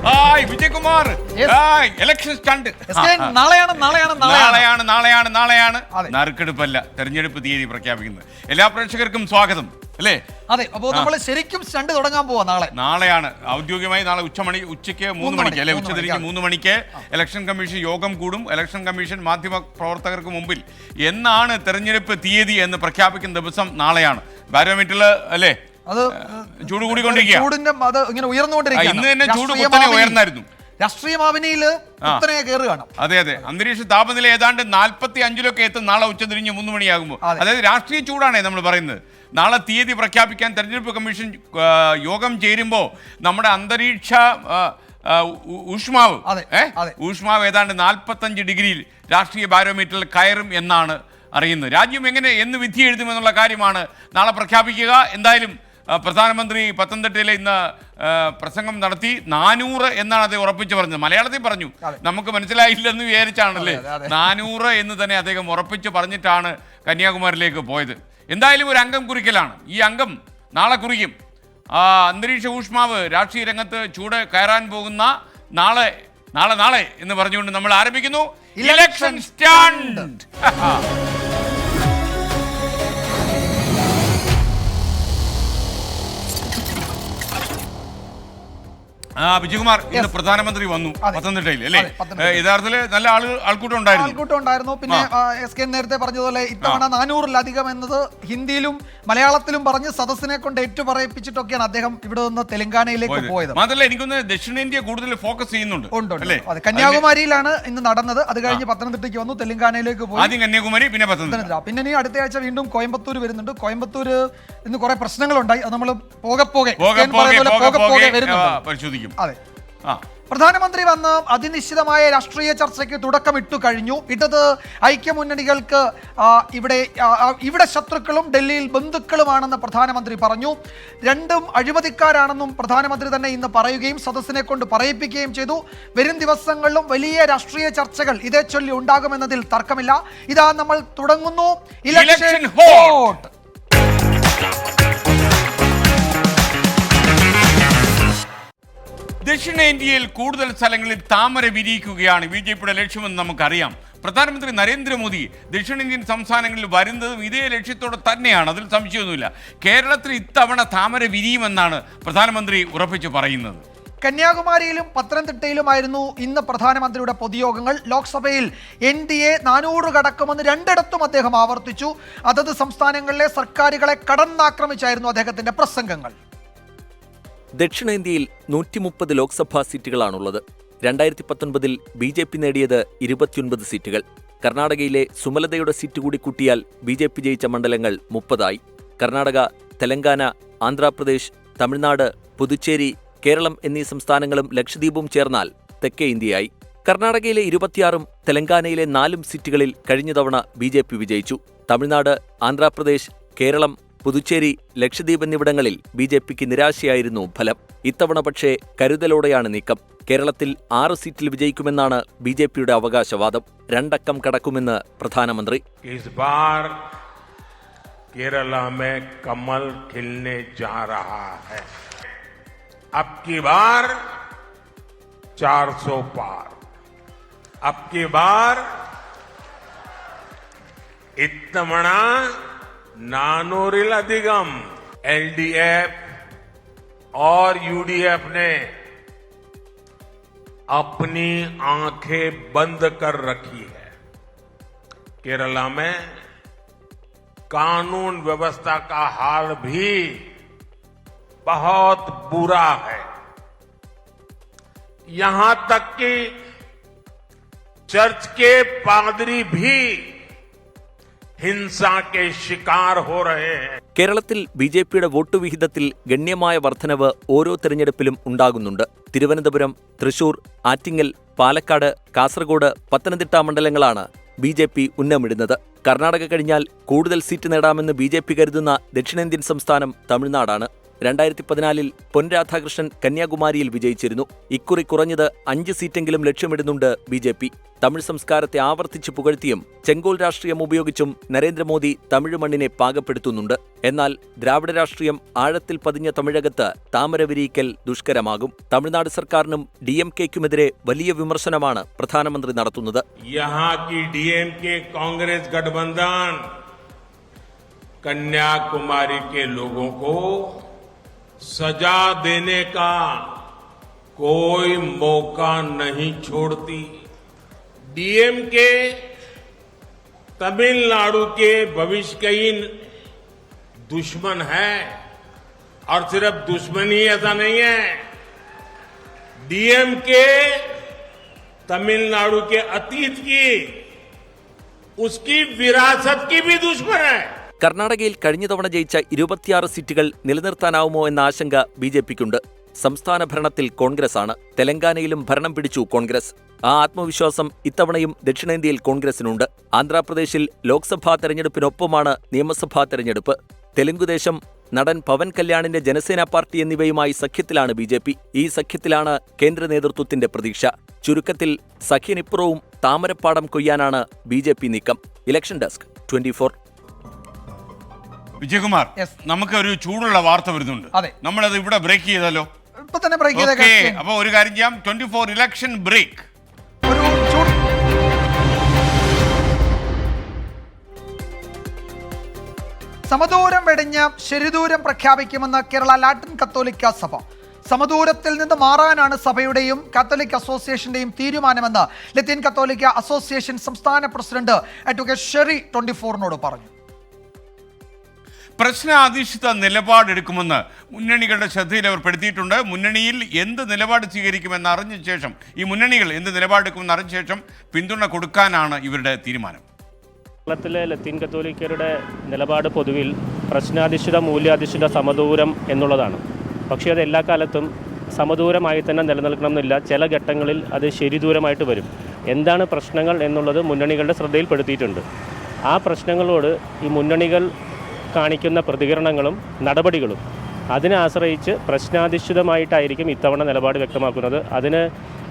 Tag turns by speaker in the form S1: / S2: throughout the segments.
S1: Hi Vijayakumar. Election stunt നാളെയാണ്. നറുക്കെടുപ്പല്ല, തെരഞ്ഞെടുപ്പ് തീയതി പ്രഖ്യാപിക്കുന്നത്. എല്ലാ പ്രേക്ഷകർക്കും സ്വാഗതം അല്ലേ?
S2: അതെ, അപ്പോൾ നമ്മൾ ശരിക്കും സ്റ്റണ്ട് തുടങ്ങാൻ പോവാ.
S1: നാളെയാണ് ഔദ്യോഗികമായി. നാളെ ഉച്ചയ്ക്ക് 3 മണിക്ക് അല്ലെ, ഉച്ചതിരിഞ്ഞ് 3 മണിക്ക് ഇലക്ഷൻ കമ്മീഷൻ യോഗം കൂടും. ഇലക്ഷൻ കമ്മീഷൻ മാധ്യമ പ്രവർത്തകർക്ക് മുമ്പിൽ എന്നാണ് തെരഞ്ഞെടുപ്പ് തീയതി എന്ന് പ്രഖ്യാപിക്കുന്ന ദിവസം നാളെയാണ്. ബാരോമീറ്ററിൽ അല്ലേ
S2: അത്
S1: ചൂട് കൂടിക്കൊണ്ടിരിക്കുക.
S2: ഇങ്ങനെ ഉയർന്നുകൊണ്ടിരിക്കുക.
S1: ഇന്ന് തന്നെ ചൂട് കുത്തനെ ഉയർന്നായിരുന്നു.
S2: രാഷ്ട്രീയ മാവിനിയില് കയറുകയാണ്.
S1: അതെ, അന്തരീക്ഷ താപനില ഏതാണ്ട് 45-ലൊക്കെ എത്തും നാളെ ഉച്ചതിരിഞ്ഞ് 3 മണിയാകുമ്പോൾ. അതായത് രാഷ്ട്രീയ ചൂടാണ് നമ്മൾ പറയുന്നത്. നാളെ തീയതി പ്രഖ്യാപിക്കാൻ തെരഞ്ഞെടുപ്പ് കമ്മീഷൻ യോഗം ചേരുമ്പോൾ നമ്മുടെ അന്തരീക്ഷ ഊഷ്മാവ് ഏതാണ്ട് 45 ഡിഗ്രിയിൽ രാഷ്ട്രീയ ബാരോമീറ്ററിൽ കയറും എന്നാണ് അറിയുന്നത്. രാജ്യം എന്ന് വിധി എഴുതുമെന്നുള്ള കാര്യമാണ് നാളെ പ്രഖ്യാപിക്കുക. എന്തായാലും പ്രധാനമന്ത്രി പത്തനംതിട്ടയിൽ ഇന്ന് പ്രസംഗം നടത്തി. 400 എന്നാണ് അദ്ദേഹം ഉറപ്പിച്ചു പറഞ്ഞത്. മലയാളത്തിൽ പറഞ്ഞു, നമുക്ക് മനസ്സിലായില്ലെന്ന് വിചാരിച്ചാണല്ലേ. 400 എന്ന് തന്നെ അദ്ദേഹം ഉറപ്പിച്ച് പറഞ്ഞിട്ടാണ് കന്യാകുമാരിയിലേക്ക് പോയത്. എന്തായാലും ഒരു അംഗം കുറിക്കലാണ്. ഈ അംഗം നാളെ കുറിക്കും. അന്തരീക്ഷ ഊഷ്മാവ് രാഷ്ട്രീയ രംഗത്ത് ചൂട് കയറാൻ പോകുന്ന നാളെ എന്ന് പറഞ്ഞുകൊണ്ട് നമ്മൾ ആരംഭിക്കുന്നു ഇലക്ഷൻ സ്റ്റാൻഡ്. വിജയകുമാർ, ഇന്ന് പ്രധാനമന്ത്രി വന്നു പത്തനംതിട്ടയിൽ അല്ലേ? യഥാർത്ഥത്തിൽ നല്ല ആൾക്കൂട്ടം
S2: ഉണ്ടായിരുന്നു. പിന്നെ SK നേരത്തെ പറഞ്ഞതുപോലെ ഇത്തവണ 400-ലധികം എന്നത് ഹിന്ദിയിലും മലയാളത്തിലും പറഞ്ഞ് സദസ്സിനെ കൊണ്ട് ഏറ്റുപറയിപ്പിച്ചിട്ടൊക്കെയാണ് അദ്ദേഹം ഇവിടെ നിന്ന് തെലങ്കാനയിലേക്ക് പോയത്.
S1: മാത്രമല്ല എനിക്കൊന്ന് ദക്ഷിണേന്ത്യ കൂടുതൽ ഫോക്കസ് ചെയ്യുന്നുണ്ട്.
S2: അതെ, കന്യാകുമാരിയിലാണ് ഇന്ന് നടന്നത്. അത് കഴിഞ്ഞ് പത്തനംതിട്ടയ്ക്ക് വന്നു, തെലങ്കാനയിലേക്ക് പോയി.
S1: ആദ്യം കന്യാകുമാരി, പിന്നെ പത്തനംതിട്ട.
S2: പിന്നെ ഇനി അടുത്ത ആഴ്ച വീണ്ടും കോയമ്പത്തൂർ വരുന്നുണ്ട്. കോയമ്പത്തൂര് ഇന്ന് കുറെ പ്രശ്നങ്ങളുണ്ടായി. അത് നമ്മൾ പോകെ
S1: പരിശോധിക്കും.
S2: അതെ, പ്രധാനമന്ത്രി വന്ന് അതിനിശ്ചിതമായ രാഷ്ട്രീയ ചർച്ചയ്ക്ക് തുടക്കമിട്ടു കഴിഞ്ഞു. ഇടത് ഐക്യമുന്നണികൾക്ക് ഇവിടെ ശത്രുക്കളും ഡൽഹിയിൽ ബന്ധുക്കളുമാണെന്ന് പ്രധാനമന്ത്രി പറഞ്ഞു. രണ്ടും അഴിമതിക്കാരാണെന്നും പ്രധാനമന്ത്രി തന്നെ ഇന്ന് പറയുകയും സദസ്സിനെ കൊണ്ട് പറയിപ്പിക്കുകയും ചെയ്തു. വരും ദിവസങ്ങളിലും വലിയ രാഷ്ട്രീയ ചർച്ചകൾ ഇതേ ചൊല്ലി ഉണ്ടാകുമെന്നതിൽ തർക്കമില്ല. ഇതാ നമ്മൾ തുടങ്ങുന്നു ഇലക്ഷൻ ഹോട്ട്.
S1: ദക്ഷിണേന്ത്യയിൽ കൂടുതൽ സ്ഥലങ്ങളിൽ താമര വിരിയിക്കുകയാണ് BJPയുടെ ലക്ഷ്യമെന്ന് നമുക്കറിയാം. പ്രധാനമന്ത്രി നരേന്ദ്രമോദി ദക്ഷിണേന്ത്യൻ സംസ്ഥാനങ്ങളിൽ വരുന്നതും ഇതേ ലക്ഷ്യത്തോടെ തന്നെയാണ്, അതിൽ സംശയമൊന്നുമില്ല. കേരളത്തിൽ ഇത്തവണ താമര വിരിയുമെന്നാണ് പ്രധാനമന്ത്രി ഉറപ്പിച്ചു പറയുന്നത്.
S2: കന്യാകുമാരിയിലും പത്തനംതിട്ടയിലുമായിരുന്നു ഇന്ന് പ്രധാനമന്ത്രിയുടെ പൊതുയോഗങ്ങൾ. ലോക്സഭയിൽ NDA 400 കടക്കുമെന്ന് രണ്ടിടത്തും അദ്ദേഹം ആവർത്തിച്ചു. അതത് സംസ്ഥാനങ്ങളിലെ സർക്കാരുകളെ കടന്നാക്രമിച്ചായിരുന്നു അദ്ദേഹത്തിന്റെ പ്രസംഗങ്ങൾ.
S3: ദക്ഷിണേന്ത്യയിൽ 130 ലോക്സഭാ സീറ്റുകളാണുള്ളത്. 2019-ൽ BJP നേടിയത് 29 സീറ്റുകൾ. കർണാടകയിലെ സുമലതയുടെ സീറ്റ് കൂടി കൂട്ടിയാൽ BJP ജയിച്ച മണ്ഡലങ്ങൾ 30ആയി. കർണാടക, തെലങ്കാന, ആന്ധ്രാപ്രദേശ്, തമിഴ്നാട്, പുതുച്ചേരി, കേരളം എന്നീ സംസ്ഥാനങ്ങളും ലക്ഷദ്വീപും ചേർന്നാൽ തെക്കേ ഇന്ത്യയായി. കർണാടകയിലെ 26ഉം തെലങ്കാനയിലെ 4 സീറ്റുകളിൽ കഴിഞ്ഞ തവണ BJP വിജയിച്ചു. തമിഴ്നാട്, ആന്ധ്രാപ്രദേശ്, കേരളം, പുതുച്ചേരി, ലക്ഷദ്വീപ് എന്നിവിടങ്ങളിൽ BJPക്ക് നിരാശയായിരുന്നു ഫലം. ഇത്തവണ പക്ഷേ കരുതലോടെയാണ് നീക്കം. കേരളത്തിൽ 6 സീറ്റിൽ വിജയിക്കുമെന്നാണ് BJPയുടെ അവകാശവാദം. 2 അക്കം കടക്കുമെന്ന് പ്രധാനമന്ത്രി.
S4: കേരള में कमल खिलने जा रहा है. अब की बार 400 पार. अब की बार इत्तमण 400-ലധികം LDF और UDF ने अपनी आंखें बंद कर रखी है. केरला में कानून व्यवस्था का हाल भी बहुत बुरा है. यहां तक कि चर्च के पादरी भी हिंसा के शिकार हो रहे हैं.
S3: കേരളത്തിൽ BJPയുടെ വോട്ട് വിഹിതത്തിൽ ഗണ്യമായ വർധനവ് ഓരോ തെരഞ്ഞെടുപ്പിലും ഉണ്ടാകുന്നുണ്ട്. തിരുവനന്തപുരം, തൃശൂർ, ആറ്റിങ്ങൽ, പാലക്കാട്, കാസർഗോഡ്, പത്തനംതിട്ട മണ്ഡലങ്ങളാണ് BJP ഉന്നമിടുന്നത്. കർണാടക കഴിഞ്ഞാൽ കൂടുതൽ സീറ്റ് നേടാമെന്ന് BJP കരുതുന്ന ദക്ഷിണേന്ത്യൻ സംസ്ഥാനം തമിഴ്നാടാണ്. 2014 പൊൻ രാധാകൃഷ്ണൻ കന്യാകുമാരിയിൽ വിജയിച്ചിരുന്നു. ഇക്കുറി കുറഞ്ഞത് 5 സീറ്റെങ്കിലും ലക്ഷ്യമിടുന്നുണ്ട് ബി.ജെ.പി. തമിഴ് സംസ്കാരത്തെ ആവർത്തിച്ചു പുകഴ്ത്തിയും ചെങ്കോൽ രാഷ്ട്രീയം ഉപയോഗിച്ചും നരേന്ദ്രമോദി തമിഴ് മണ്ണിനെ പാകപ്പെടുത്തുന്നുണ്ട്. എന്നാൽ ദ്രാവിഡ രാഷ്ട്രീയം ആഴത്തിൽ പതിഞ്ഞ തമിഴകത്ത് താമര വിരിയിക്കൽ ദുഷ്കരമാകും. തമിഴ്നാട് സർക്കാരിനും DMK-ക്കുമെതിരെ വലിയ വിമർശനമാണ് പ്രധാനമന്ത്രി നടത്തുന്നത്.
S4: कांग्रेस गठबंधन कन्याकुमारी के लोगों को सजा देने का कोई मौका नहीं छोड़ती. डीएमके तमिलनाडु के भविष्य के दुश्मन है, और सिर्फ दुश्मनी ऐसा नहीं है. डीएमके तमिलनाडु के अतीत की उसकी विरासत की भी दुश्मन है.
S3: കർണാടകയിൽ കഴിഞ്ഞ തവണ ജയിച്ച 26 സീറ്റുകൾ നിലനിർത്താനാവുമോ എന്ന ആശങ്ക ബി.ജെ.പിക്കുണ്ട്. സംസ്ഥാന ഭരണത്തിൽ കോൺഗ്രസാണ്. തെലങ്കാനയിലും ഭരണം പിടിച്ചു കോൺഗ്രസ്. ആ ആത്മവിശ്വാസം ഇത്തവണയും ദക്ഷിണേന്ത്യയിൽ കോൺഗ്രസിനുണ്ട്. ആന്ധ്രാപ്രദേശിൽ ലോക്സഭാ തെരഞ്ഞെടുപ്പിനൊപ്പമാണ് നിയമസഭാ തെരഞ്ഞെടുപ്പ്. തെലുങ്കുദേശം നടൻ പവൻ കല്യാണിന്റെ ജനസേന പാർട്ടി എന്നിവയുമായി സഖ്യത്തിലാണ് ബി.ജെ.പി. ഈ സഖ്യത്തിലാണ് കേന്ദ്ര നേതൃത്വത്തിന്റെ പ്രതീക്ഷ. ചുരുക്കത്തിൽ സഖ്യനിപ്പുറവും താമരപ്പാടം കൊയ്യാനാണ് ബി.ജെ.പി. നീക്കം. Election desk 24.
S1: വിജയകുമാർ, നമുക്ക് ഒരു ചൂടുള്ള വാർത്ത വരുന്നുണ്ട്. നമ്മളത് ഇവിടെ ബ്രേക്ക് ചെയ്താലോ?
S2: ഇപ്പൊ തന്നെ ബ്രേക്ക് ചെയ്ത.
S1: അപ്പൊ ഒരു കാര്യം ചെയ്യാം, 24 ഇലക്ഷൻ ബ്രേക്ക്.
S2: സമദൂരം വെടിഞ്ഞ് ശരിദൂരം പ്രഖ്യാപിക്കുമെന്ന് കേരള ലാറ്റിൻ കത്തോലിക്ക സഭ. സമദൂരത്തിൽ നിന്ന് മാറാനാണ് സഭയുടെയും കാത്തലിക് അസോസിയേഷന്റെയും തീരുമാനമെന്ന് ലത്തീൻ കത്തോലിക്ക അസോസിയേഷൻ സംസ്ഥാന പ്രസിഡന്റ് അഡ്വക്കേറ്റ് ഷെറി 24നോട് പറഞ്ഞു.
S1: പ്രശ്നാധിഷ്ഠിത നിലപാടെടുക്കുമെന്ന് മുന്നണികളുടെ ശ്രദ്ധയിൽ അവർ പെടുത്തിയിട്ടുണ്ട്. മുന്നണിയിൽ എന്ത് നിലപാട് സ്വീകരിക്കുമെന്ന് അറിഞ്ഞ ശേഷം, ഈ മുന്നണികൾ എന്ത് നിലപാടെടുക്കുമെന്ന് അറിഞ്ഞ ശേഷം പിന്തുണ കൊടുക്കാനാണ് ഇവരുടെ തീരുമാനം.
S5: കേരളത്തിലെ ലത്തീൻ കത്തോലിക്കരുടെ നിലപാട് പൊതുവിൽ പ്രശ്നാധിഷ്ഠിത മൂല്യാധിഷ്ഠിത സമദൂരം എന്നുള്ളതാണ്. പക്ഷേ അത് എല്ലാ കാലത്തും സമദൂരമായി തന്നെ നിലനിൽക്കണമെന്നില്ല. ചില ഘട്ടങ്ങളിൽ അത് ശരിദൂരമായിട്ട് വരും. എന്താണ് പ്രശ്നങ്ങൾ എന്നുള്ളത് മുന്നണികളുടെ ശ്രദ്ധയിൽപ്പെടുത്തിയിട്ടുണ്ട്. ആ പ്രശ്നങ്ങളോട് ഈ മുന്നണികൾ കാണിക്കുന്ന പ്രതികരണങ്ങളും നടപടികളും അതിനെ ആശ്രയിച്ച് പ്രശ്നാധിഷ്ഠിതമായിട്ടായിരിക്കും ഇത്തവണ നിലപാട് വ്യക്തമാക്കുന്നത്. അതിന്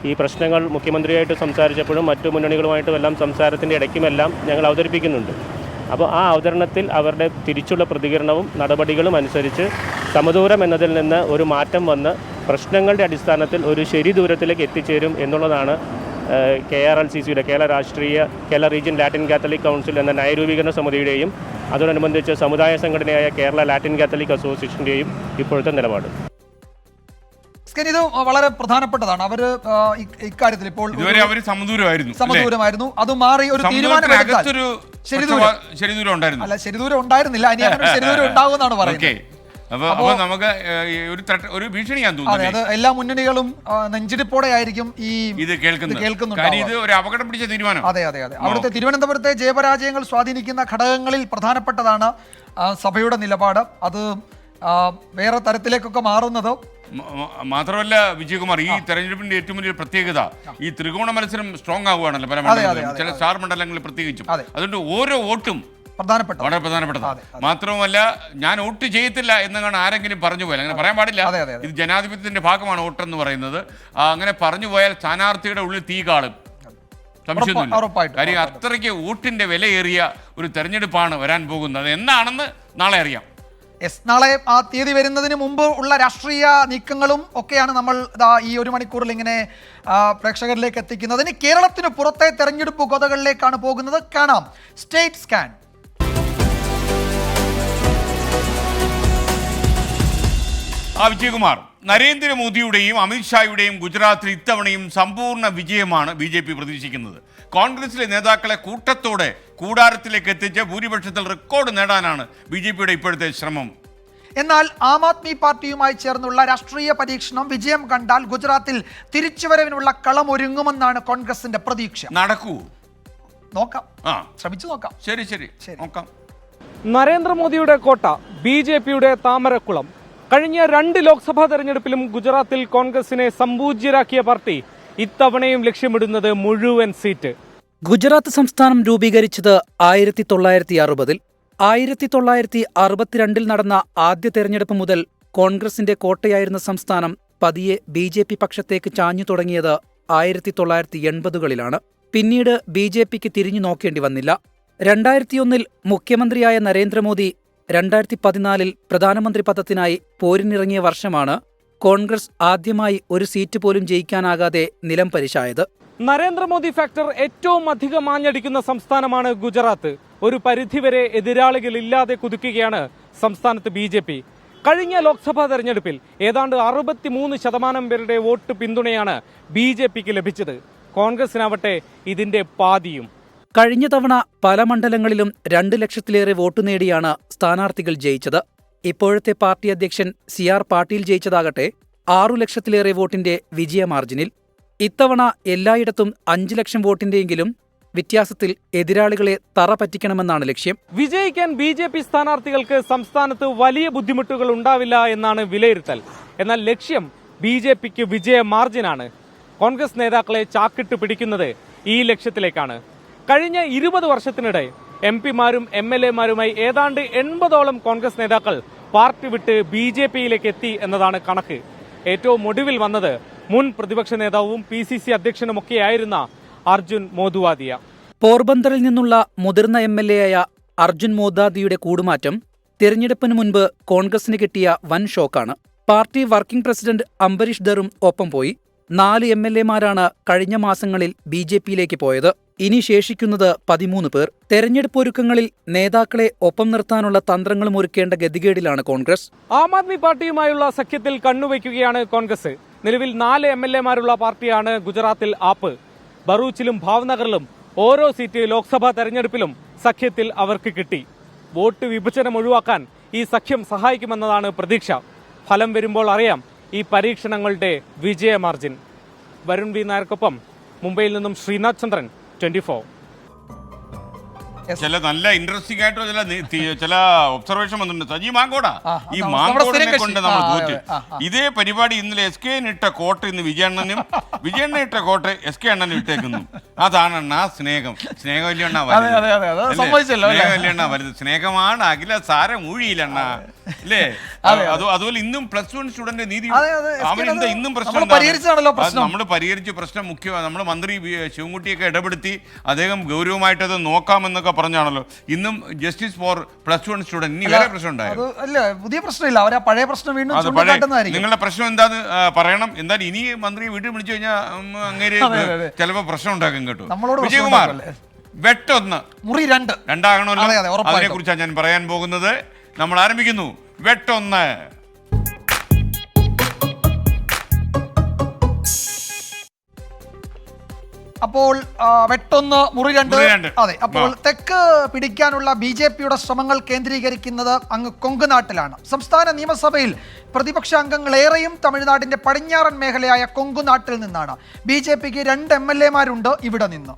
S5: ഈ പ്രശ്നങ്ങൾ മുഖ്യമന്ത്രിയായിട്ട് സംസാരിച്ചപ്പോഴും മറ്റു മുന്നണികളുമായിട്ടും എല്ലാം സംസാരത്തിൻ്റെ ഇടയ്ക്കുമെല്ലാം ഞങ്ങൾ അവതരിപ്പിക്കുന്നുണ്ട്. അപ്പോൾ ആ അവതരണത്തിൽ അവരുടെ തിരിച്ചുള്ള പ്രതികരണവും നടപടികളും അനുസരിച്ച് സമദൂരം എന്നതിൽ നിന്ന് ഒരു മാറ്റം വന്ന് പ്രശ്നങ്ങളുടെ അടിസ്ഥാനത്തിൽ ഒരു ശരി ദൂരത്തിലേക്ക് എത്തിച്ചേരും എന്നുള്ളതാണ് KRLCCയുടെ Kerala Region Latin Catholic Council എന്ന നയരൂപീകരണ സമിതിയുടെയും അതോടനുബന്ധിച്ച് സമുദായ സംഘടനയായ കേരള ലാറ്റിൻ കാത്തലിക് അസോസിയേഷന്റെയും ഇപ്പോഴത്തെ നിലപാട്.
S2: ഇത് വളരെ പ്രധാനപ്പെട്ടതാണ്. അവര് ഇക്കാര്യത്തിൽ ഇപ്പോൾ സമദൂരമായിരുന്നു, അത് മാറി ഒരു തീരുമാനം അല്ല, ശരിദൂരം ഉണ്ടായിരുന്നില്ല. ഇനി അങ്ങനെ ശരിദൂരം ഉണ്ടാകുമെന്നാണ് പറയുന്നത്.
S1: നമുക്ക് ഒരു ഭീഷണിയാന്ന് തോന്നുന്നു.
S2: അത് എല്ലാ മുന്നണികളും നെഞ്ചിടിപ്പോടെ ആയിരിക്കും ഇത് കേൾക്കുന്നുണ്ട്.
S1: ഇത് ഒരു അപകടം പിടിച്ച തീരുമാനം.
S2: അതെ. അവിടുത്തെ തിരുവനന്തപുരത്തെ ജയപരാജയങ്ങൾ സ്വാധീനിക്കുന്ന ഘടകങ്ങളിൽ പ്രധാനപ്പെട്ടതാണ് സഭയുടെ നിലപാട്. അത് വേറെ തരത്തിലേക്കൊക്കെ മാറുന്നത്
S1: മാത്രമല്ല വിജയകുമാർ, ഈ തെരഞ്ഞെടുപ്പിന്റെ ഏറ്റവും വലിയ പ്രത്യേകത ഈ ത്രികോണ മത്സരം സ്ട്രോങ് ആവുകയാണല്ലോ പല മണ്ഡലങ്ങളിലും, ചില സ്റ്റാർ മണ്ഡലങ്ങളിൽ പ്രത്യേകിച്ചും. അതുകൊണ്ട് ഓരോ വോട്ടും വളരെ പ്രധാനപ്പെട്ടതാണ്. മാത്രവുമല്ല, ഞാൻ വോട്ട് ചെയ്യത്തില്ല എന്നങ്ങനെ ആരെങ്കിലും പറഞ്ഞു പോയാൽ അങ്ങനെ പറയാൻ പാടില്ല. ഇത് ജനാധിപത്യത്തിന്റെ ഭാഗമാണ് വോട്ടെന്ന് പറയുന്നത്. അങ്ങനെ പറഞ്ഞു പോയാൽ സ്ഥാനാർത്ഥിയുടെ ഉള്ളിൽ തീ കാളും, സംശയമൊന്നുമില്ല. കാര്യം അത്രയ്ക്ക് വോട്ടിന്റെ വിലയേറിയ ഒരു തെരഞ്ഞെടുപ്പാണ് വരാൻ പോകുന്നത്. എന്താണെന്ന് നാളെ അറിയാം.
S2: നാളെ ആ തീയതി വരുന്നതിന് മുമ്പ് ഉള്ള രാഷ്ട്രീയ നീക്കങ്ങളും ഒക്കെയാണ് നമ്മൾ ഈ ഒരു മണിക്കൂറിൽ ഇങ്ങനെ പ്രേക്ഷകരിലേക്ക് എത്തിക്കുന്നത്. ഇനി കേരളത്തിന് പുറത്തെ തെരഞ്ഞെടുപ്പ് ഗോതകളിലേക്കാണ് പോകുന്നത്. കാണാം സ്റ്റേറ്റ് സ്കാൻ.
S1: വിജയകുമാർ, നരേന്ദ്രമോദിയുടെയും അമിത്ഷായുടെയും ഗുജറാത്തിൽ ഇത്തവണയും സമ്പൂർണ്ണ വിജയമാണ് BJP പ്രതീക്ഷിക്കുന്നത്. കോൺഗ്രസിലെ നേതാക്കളെ കൂട്ടത്തോടെ കൂടാരത്തിലേക്ക് എത്തിച്ച് ഭൂരിപക്ഷത്തിൽ റെക്കോർഡ് നേടാനാണ് BJPയുടെ ഇപ്പോഴത്തെ ശ്രമം.
S2: എന്നാൽ ആം ആദ്മി പാർട്ടിയുമായി ചേർന്നുള്ള രാഷ്ട്രീയ പരീക്ഷണം വിജയം കണ്ടാൽ ഗുജറാത്തിൽ തിരിച്ചുവരവിനുള്ള കളം ഒരുങ്ങുമെന്നാണ് കോൺഗ്രസിന്റെ പ്രതീക്ഷ.
S1: നടക്കൂ?
S2: നോക്കാം, ശ്രമിച്ചു നോക്കാം.
S1: ശരി നോക്കാം.
S6: നരേന്ദ്രമോദിയുടെ കോട്ട BJPയുടെ താമരക്കുളം. കഴിഞ്ഞ 2 ലോക്സഭാ തെരഞ്ഞെടുപ്പിലും ഗുജറാത്തിൽ കോൺഗ്രസിനെ സമ്പൂജ്യരാക്കിയ പാർട്ടി ഇത്തവണയും ലക്ഷ്യമിടുന്നത് മുഴുവൻ സീറ്റ്.
S7: ഗുജറാത്ത് സംസ്ഥാനം രൂപീകരിച്ചത് 1960-ൽ. 1962 നടന്ന ആദ്യ തെരഞ്ഞെടുപ്പ് മുതൽ കോൺഗ്രസിന്റെ കോട്ടയായിരുന്ന സംസ്ഥാനം പതിയെ BJP പക്ഷത്തേക്ക് ചാഞ്ഞു തുടങ്ങിയത് 1980കളിലാണ്. പിന്നീട് BJPക്ക് തിരിഞ്ഞു നോക്കേണ്ടി വന്നില്ല. 2001 മുഖ്യമന്ത്രിയായ നരേന്ദ്രമോദി 2014 പ്രധാനമന്ത്രി പദത്തിനായി പോരിനിറങ്ങിയ വർഷമാണ് കോൺഗ്രസ് ആദ്യമായി ഒരു സീറ്റ് പോലും ജയിക്കാനാകാതെ നിലം പരിശായത്.
S6: നരേന്ദ്രമോദി ഫാക്ടർ ഏറ്റവും അധികം ആഞ്ഞടിക്കുന്ന സംസ്ഥാനമാണ് ഗുജറാത്ത്. ഒരു പരിധിവരെ എതിരാളികളില്ലാതെ കുതിക്കുകയാണ് സംസ്ഥാനത്ത് BJP. കഴിഞ്ഞ ലോക്സഭാ തെരഞ്ഞെടുപ്പിൽ ഏതാണ്ട് 63% പേരുടെ വോട്ട് പിന്തുണയാണ് BJPക്ക് ലഭിച്ചത്. കോൺഗ്രസിനാവട്ടെ ഇതിന്റെ പാതിയും.
S7: കഴിഞ്ഞ തവണ പല മണ്ഡലങ്ങളിലും 2 ലക്ഷത്തിലേറെ വോട്ട് നേടിയാണ് സ്ഥാനാർത്ഥികൾ ജയിച്ചത്. ഇപ്പോഴത്തെ പാർട്ടി അധ്യക്ഷൻ CR പാട്ടീൽ ജയിച്ചതാകട്ടെ 6 ലക്ഷത്തിലേറെ വോട്ടിന്റെ വിജയ മാർജിനിൽ. ഇത്തവണ എല്ലായിടത്തും 5 ലക്ഷം വോട്ടിന്റെയെങ്കിലും വ്യത്യാസത്തിൽ എതിരാളികളെ തറ പറ്റിക്കണമെന്നാണ് ലക്ഷ്യം.
S6: വിജയിക്കാൻ BJP സ്ഥാനാർത്ഥികൾക്ക് സംസ്ഥാനത്ത് വലിയ ബുദ്ധിമുട്ടുകൾ ഉണ്ടാവില്ല എന്നാണ് വിലയിരുത്തൽ. എന്നാൽ ലക്ഷ്യം BJPക്ക് വിജയ മാർജിനാണ്. കോൺഗ്രസ് നേതാക്കളെ ചാക്കിട്ട് പിടിക്കുന്നത് ഈ ലക്ഷ്യത്തിലേക്കാണ്. കഴിഞ്ഞ 20 വർഷത്തിനിടെ MP-മാരും MLA-മാരുമായി ഏതാണ്ട് 80ഓളം കോൺഗ്രസ് നേതാക്കൾ പാർട്ടി വിട്ട് BJPയിലേക്ക് എത്തി എന്നതാണ് കണക്ക്. ഏറ്റവും ഒടുവിൽ വന്നത് മുൻ പ്രതിപക്ഷ നേതാവും PCC അധ്യക്ഷനുമൊക്കെയായിരുന്ന അർജുൻ മോദുവാദിയ.
S7: പോർബന്തറിൽ നിന്നുള്ള മുതിർന്ന MLA-യായ അർജുൻ മോദാദിയുടെ കൂടുമാറ്റം തിരഞ്ഞെടുപ്പിന് മുൻപ് കോൺഗ്രസിന് കിട്ടിയ വൻ ഷോക്കാണ്. പാർട്ടി വർക്കിംഗ് പ്രസിഡന്റ് അംബരീഷ് ധറും ഒപ്പം പോയി. 4 MLA-മാരാണ് കഴിഞ്ഞ മാസങ്ങളിൽ BJPയിലേക്ക് പോയത്. ഇനി ശേഷിക്കുന്നത് 13 പേർ. തെരഞ്ഞെടുപ്പ് ഒരുക്കങ്ങളിൽ നേതാക്കളെ ഒപ്പം നിർത്താനുള്ള തന്ത്രങ്ങളും ഒരുക്കേണ്ട ഗതികേടിലാണ് കോൺഗ്രസ്.
S6: ആം ആദ്മി പാർട്ടിയുമായുള്ള സഖ്യത്തിൽ കണ്ണുവയ്ക്കുകയാണ് കോൺഗ്രസ്. നിലവിൽ 4 MLA-മാരുള്ള പാർട്ടിയാണ് ഗുജറാത്തിൽ ആപ്പ്. ബറൂച്ചിലും ഭാവ്നഗറിലും ഓരോ സീറ്റ് ലോക്സഭാ തെരഞ്ഞെടുപ്പിലും സഖ്യത്തിൽ അവർക്ക് കിട്ടി. വോട്ട് വിഭജനം ഒഴിവാക്കാൻ ഈ സഖ്യം സഹായിക്കുമെന്നതാണ് പ്രതീക്ഷ. ഫലം വരുമ്പോൾ അറിയാം ഈ പരീക്ഷണങ്ങളുടെ വിജയ മാർജിൻ. വരുൺ വി നായർക്കൊപ്പം മുംബൈയിൽ നിന്നും ശ്രീനാഥ് ചന്ദ്രൻ, 24.
S1: ചില നല്ല ഇൻട്രസ്റ്റിംഗ് ആയിട്ടുള്ള ചില ഒബ്സർവേഷൻ വന്നിട്ടുണ്ട്. സജി മാങ്കോട ഈ മാങ്കോടിനെ കൊണ്ട് നമ്മൾ തോറ്റ്. ഇതേ പരിപാടി ഇന്നലെ SK ഇട്ട കോട്ട് ഇന്ന് വിജയണ്ണനും വിജയണ്ണ ഇട്ട കോട്ട് SK അണ്ണനും ഇട്ടേക്കുന്നു. അതാണ് അണ്ണാ സ്നേഹം. സ്നേഹമല്യണ്ണ വലുത്. സ്നേഹമാണ് അഖില സാരം ഊഴിയിലണ്ണ അല്ലേ? അതുപോലെ ഇന്നും +1 സ്റ്റുഡന്റ് നീതി അവനെന്താ ഇന്നും പ്രശ്നം നമ്മൾ പരിഹരിച്ച പ്രശ്നം മുഖ്യ നമ്മുടെ മന്ത്രി ശിവൻകുട്ടിയൊക്കെ ഇടപെടുത്തി അദ്ദേഹം ഗൗരവമായിട്ടത് നോക്കാമെന്നൊക്കെ പറഞ്ഞാണല്ലോ. ഇന്നും ജസ്റ്റിസ് ഫോർ +1 സ്റ്റുഡന്റ് ഇനി വേറെ പ്രശ്നം ഉണ്ടായോ?
S2: പുതിയ പ്രശ്നമില്ല, അവരാ പഴയ പ്രശ്നം വീണ്ടും
S1: നിങ്ങളുടെ പ്രശ്നം എന്താന്ന് പറയണം. എന്തായാലും ഇനി മന്ത്രി വീട്ടിൽ വിളിച്ചു കഴിഞ്ഞാൽ അങ്ങേര് ചിലപ്പോ പ്രശ്നം ഉണ്ടാക്കും കേട്ടോ. വിജയകുമാർ, വെട്ടൊന്ന്
S2: മുറി 2
S1: രണ്ടാകണമല്ലോ. അതിനെ കുറിച്ചാണ് ഞാൻ പറയാൻ പോകുന്നത്. നമ്മൾ ആരംഭിക്കുന്നു. വെട്ടൊന്ന്.
S2: അപ്പോൾ വെട്ടൊന്ന് മുറി 2. അതെ, അപ്പോൾ തെക്ക് പിടിക്കാനുള്ള BJPയുടെ ശ്രമങ്ങൾ കേന്ദ്രീകരിക്കുന്നത് അങ്ങ് കൊങ്കുനാട്ടിലാണ്. സംസ്ഥാന നിയമസഭയിൽ പ്രതിപക്ഷ അംഗങ്ങൾ ഏറെയും തമിഴ്നാടിന്റെ പടിഞ്ഞാറൻ മേഖലയായ കൊങ്കുനാട്ടിൽ നിന്നാണ്. BJPക്ക് 2 MLA-മാരുണ്ട് ഇവിടെ നിന്ന്.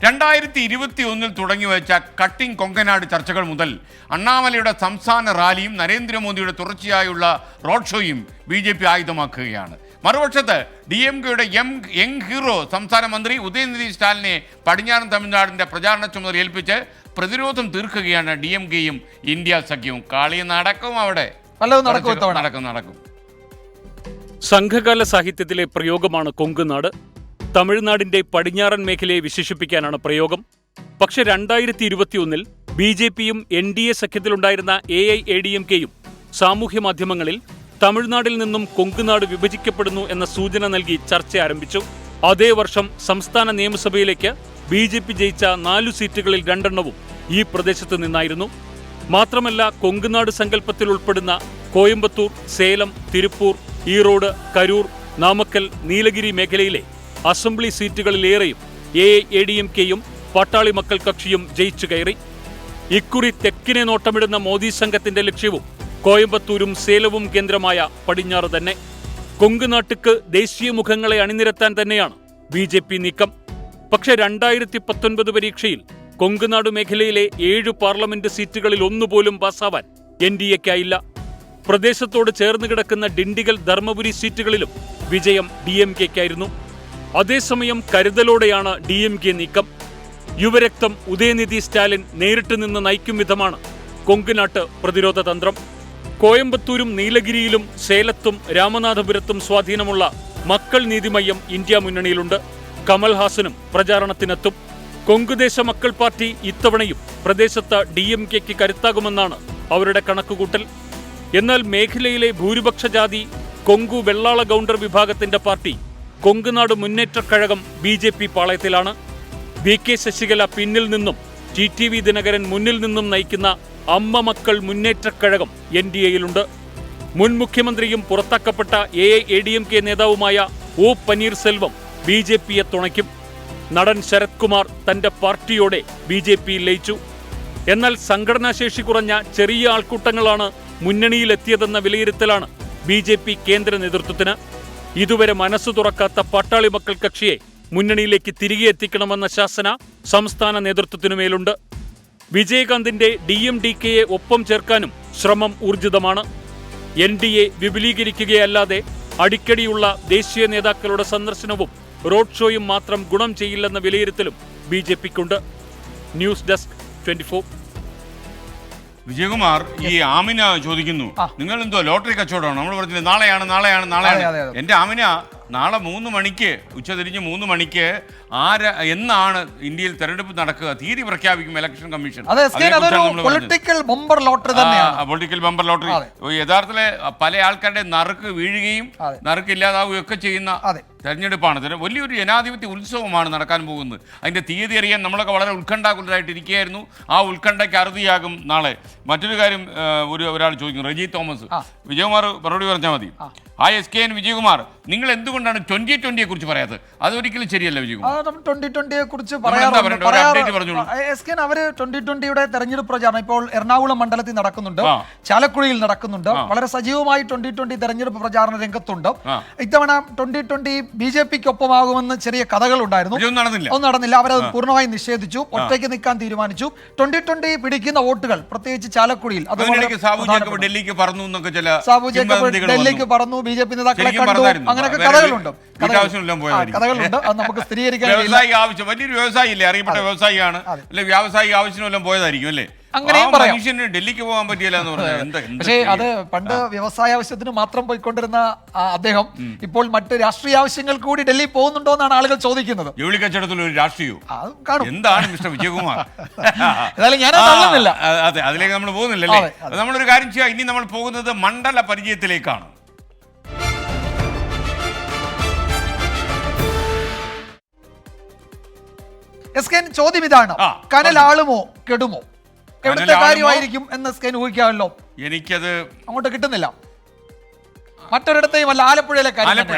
S1: 2021 തുടങ്ങി വെച്ച കട്ടിംഗ് കൊങ്കനാട് ചർച്ചകൾ മുതൽ അണ്ണാമലയുടെ സംസ്ഥാന റാലിയും നരേന്ദ്രമോദിയുടെ തുടർച്ചയായുള്ള റോഡ് ഷോയും BJP ആയുധമാക്കുകയാണ്. മറുപക്ഷത്ത് DMKയുടെ യങ് ഹീറോ സംസ്ഥാന മന്ത്രി ഉദയനിധി സ്റ്റാലിനെ പടിഞ്ഞാറൻ തമിഴ്നാടിന്റെ പ്രചാരണ ചുമതല ഏൽപ്പിച്ച് പ്രതിരോധം തീർക്കുകയാണ് DMKയും ഇന്ത്യ സഖ്യവും. കളി നടക്കും അവിടെ നടക്കും.
S8: സംഘകാല സാഹിത്യത്തിലെ പ്രയോഗമാണ് കൊങ്കുനാട്. തമിഴ്നാടിന്റെ പടിഞ്ഞാറൻ മേഖലയെ വിശേഷിപ്പിക്കാനാണ് പ്രയോഗം. പക്ഷെ 2021 BJPയും NDA സഖ്യത്തിലുണ്ടായിരുന്ന AIADMKയും സാമൂഹ്യ മാധ്യമങ്ങളിൽ തമിഴ്നാടിൽ നിന്നും കൊങ്കുനാട് വിഭജിക്കപ്പെടുന്നു എന്ന സൂചന നൽകി ചർച്ച ആരംഭിച്ചു. അതേ വർഷം സംസ്ഥാന നിയമസഭയിലേക്ക് BJP ജയിച്ച 4 സീറ്റുകളിൽ 2 ഈ പ്രദേശത്ത് നിന്നായിരുന്നു. മാത്രമല്ല, കൊങ്കുനാട് സങ്കല്പത്തിൽ ഉൾപ്പെടുന്ന കോയമ്പത്തൂർ, സേലം, തിരുപ്പൂർ, ഈറോഡ്, കരൂർ, നാമക്കൽ, നീലഗിരി മേഖലയിലെ അസംബ്ലി സീറ്റുകളിലേറെയും AIADMKയും പാട്ടാളി മക്കൾ കക്ഷിയും ജയിച്ചു കയറി. ഇക്കുറി തെക്കിനെ നോട്ടമിടുന്ന മോദി സംഘത്തിന്റെ ലക്ഷ്യവും കോയമ്പത്തൂരും സേലവും കേന്ദ്രമായ പടിഞ്ഞാറ് തന്നെ. കൊങ്കുനാട്ടുക്ക് ദേശീയ മുഖങ്ങളെ അണിനിരത്താൻ തന്നെയാണ് BJP നീക്കം. പക്ഷെ 2019 പരീക്ഷയിൽ കൊങ്കുനാട് മേഖലയിലെ 7 പാർലമെന്റ് സീറ്റുകളിൽ ഒന്നുപോലും പാസ്സാവാൻ NDAയ്ക്കായില്ല. പ്രദേശത്തോട് ചേർന്ന് കിടക്കുന്ന ഡിണ്ടിഗൽ, ധർമ്മപുരി സീറ്റുകളിലും വിജയം DMKയ്ക്കായിരുന്നു. അതേസമയം കരുതലോടെയാണ് DMK നീക്കം. യുവരക്തം ഉദയനിധി സ്റ്റാലിൻ നേരിട്ട് നിന്ന് നയിക്കും വിധമാണ് കൊങ്കുനാട്ട് പ്രതിരോധ തന്ത്രം. കോയമ്പത്തൂരും നീലഗിരിയിലും സേലത്തും രാമനാഥപുരത്തും സ്വാധീനമുള്ള മക്കൾ നീതിമയ്യം ഇന്ത്യ മുന്നണിയിലുണ്ട്. കമൽഹാസനും പ്രചാരണത്തിനെത്തും. കൊങ്കുദേശ മക്കൾ പാർട്ടി ഇത്തവണയും പ്രദേശത്ത് DMKയ്ക്ക് കരുത്താകുമെന്നാണ് അവരുടെ കണക്കുകൂട്ടൽ. എന്നാൽ മേഖലയിലെ ഭൂരിപക്ഷ ജാതി കൊങ്കു വെള്ളാള ഗൗണ്ടർ വിഭാഗത്തിന്റെ പാർട്ടി കൊങ്കുനാട് മുന്നേറ്റക്കഴകം BJP പാളയത്തിലാണ്. VK ശശികല പിന്നിൽ നിന്നും TTV ദിനകരൻ മുന്നിൽ നിന്നും നയിക്കുന്ന അമ്മ മക്കൾ മുന്നേറ്റക്കഴകം NDAയിലുണ്ട്. മുൻ മുഖ്യമന്ത്രിയും പുറത്താക്കപ്പെട്ട AIADMK നേതാവുമായ O പനീർസെൽവം BJPയെ തുണയ്ക്കും. നടൻ ശരത് കുമാർ തന്റെ പാർട്ടിയോടെ BJPയിൽ ലയിച്ചു. എന്നാൽ സംഘടനാശേഷി കുറഞ്ഞ ചെറിയ ആൾക്കൂട്ടങ്ങളാണ് മുന്നണിയിലെത്തിയതെന്ന വിലയിരുത്തലാണ് BJP കേന്ദ്ര നേതൃത്വത്തിന്. ഇതുവരെ മനസ്സു തുറക്കാത്ത പാട്ടാളി മക്കൾ കക്ഷിയെ മുന്നണിയിലേക്ക് തിരികെ എത്തിക്കണമെന്ന ശാസന സംസ്ഥാന നേതൃത്വത്തിനുമേലുണ്ട്. വിജയകാന്തിന്റെ DMDKയെ ഒപ്പം ചേർക്കാനും ശ്രമം ഊർജിതമാണ്. NDA വിപുലീകരിക്കുകയല്ലാതെ അടിക്കടിയുള്ള ദേശീയ നേതാക്കളുടെ സന്ദർശനവും റോഡ് ഷോയും മാത്രം ഗുണം ചെയ്യില്ലെന്ന വിലയിരുത്തലും BJPക്കുണ്ട്. News desk 24.
S1: വിജയകുമാർ, ഈ ആമിന ചോദിക്കുന്നു, നിങ്ങൾ എന്തോ ലോട്ടറി കച്ചവടമാണ്? നമ്മൾ പറഞ്ഞില്ലേ നാളെയാണ്. എൻ്റെ ആമിന നാളെ 3 മണിക്ക്, ഉച്ചതിരിഞ്ഞ് 3 മണിക്ക് എന്നാണ് ഇന്ത്യയിൽ തെരഞ്ഞെടുപ്പ് നടക്കുക തീയതി പ്രഖ്യാപിക്കും election commission.
S2: Political bumper lottery തന്നെയാണ്.
S1: പൊളിറ്റിക്കൽ ബമ്പർ ലോട്ടറി യഥാർത്ഥത്തിലെ പല ആൾക്കാരുടെ നറുക്ക് വീഴുകയും നറുക്ക് ഇല്ലാതാവുകയും ഒക്കെ ചെയ്യുന്ന തെരഞ്ഞെടുപ്പാണ്. വലിയൊരു ജനാധിപത്യ ഉത്സവമാണ് നടക്കാൻ പോകുന്നത്. അതിൻ്റെ തീയതി അറിയാൻ നമ്മളൊക്കെ വളരെ ഉത്കണ്ഠാകുലരായിട്ടിരിക്കുകയായിരുന്നു. ആ ഉത്കണ്ഠയ്ക്ക് അറുതിയാകും നാളെ. മറ്റൊരു കാര്യം ഒരാൾ ചോദിക്കുന്നു, റെജി തോമസ്. വിജയകുമാർ മറുപടി പറഞ്ഞാൽ മതി. SKN വിജയകുമാർ, നിങ്ങൾ എന്തുകൊണ്ടാണ് 2020യെ കുറിച്ച് പറയാത്തത്? അതൊരിക്കലും ശരിയല്ല വിജയകുമാർ.
S2: 2020യെ കുറിച്ച് അവര് 2020യുടെ തെരഞ്ഞെടുപ്പ് പ്രചാരണം ഇപ്പോൾ എറണാകുളം മണ്ഡലത്തിൽ നടക്കുന്നുണ്ട്, ചാലക്കുടിയിൽ നടക്കുന്നുണ്ട്. വളരെ സജീവമായി 2020 തെരഞ്ഞെടുപ്പ് പ്രചാരണ രംഗത്തുണ്ട്. ഇത്തവണ 2020 BJPക്കൊപ്പമാകുമെന്ന് ചെറിയ കഥകളുണ്ടായിരുന്നു. ഒന്നും നടന്നില്ല. അവരത് പൂർണ്ണമായും നിഷേധിച്ചു. ഒറ്റയ്ക്ക് നിൽക്കാൻ തീരുമാനിച്ചു. 2020 പിടിക്കുന്ന വോട്ടുകൾ പ്രത്യേകിച്ച് ചാലക്കുടിയിൽ
S1: ഡൽഹിക്ക്
S2: പറന്നു, BJP നേതാക്കളെ കണ്ടു, അങ്ങനെയൊക്കെ കഥകളുണ്ട്. അത് നമുക്ക് സ്ഥിരീകരിക്കാൻ
S1: വലിയൊരു വ്യവസായില്ലേ, അറിയപ്പെട്ട വ്യവസായിയാണ്, അല്ലെ വ്യാവസായിക ആവശ്യമെല്ലാം പോയതായിരിക്കും അല്ലേ?
S2: അങ്ങനെയും പറയാം.
S1: ഡൽഹിക്ക് പോകാൻ പറ്റിയില്ല എന്ന് പറഞ്ഞാൽ
S2: പക്ഷേ അത് പണ്ട് വ്യവസായ ആവശ്യത്തിന് മാത്രം പോയിക്കൊണ്ടിരുന്ന അദ്ദേഹം ഇപ്പോൾ മറ്റ് രാഷ്ട്രീയ ആവശ്യങ്ങൾക്ക് കൂടി ഡൽഹി പോകുന്നുണ്ടോ എന്നാണ് ആളുകൾ ചോദിക്കുന്നത്.
S1: ജോലി കച്ചവടത്തിൽ ഒരു രാഷ്ട്രീയവും എന്താണ് മിസ്റ്റർ വിജയകുമാർ? അതെ, അതിലേക്ക് നമ്മൾ പോകുന്നില്ലല്ലേ. നമ്മളൊരു കാര്യം ചെയ്യാം. ഇനി നമ്മൾ പോകുന്നത് മണ്ഡല പരിചയത്തിലേക്കാണ്.
S2: SKN ചോദ്യം ഇതാണ്, കനലാളുമോ കെടുമോ? എവിടുത്തെ കാര്യമായിരിക്കും എന്ന് SKN ഊഹിക്കാമല്ലോ.
S1: എനിക്കത്
S2: അങ്ങോട്ട് കിട്ടുന്നില്ല. മറ്റൊരിടത്തെയും അല്ല, ആലപ്പുഴയിലെ കാര്യം.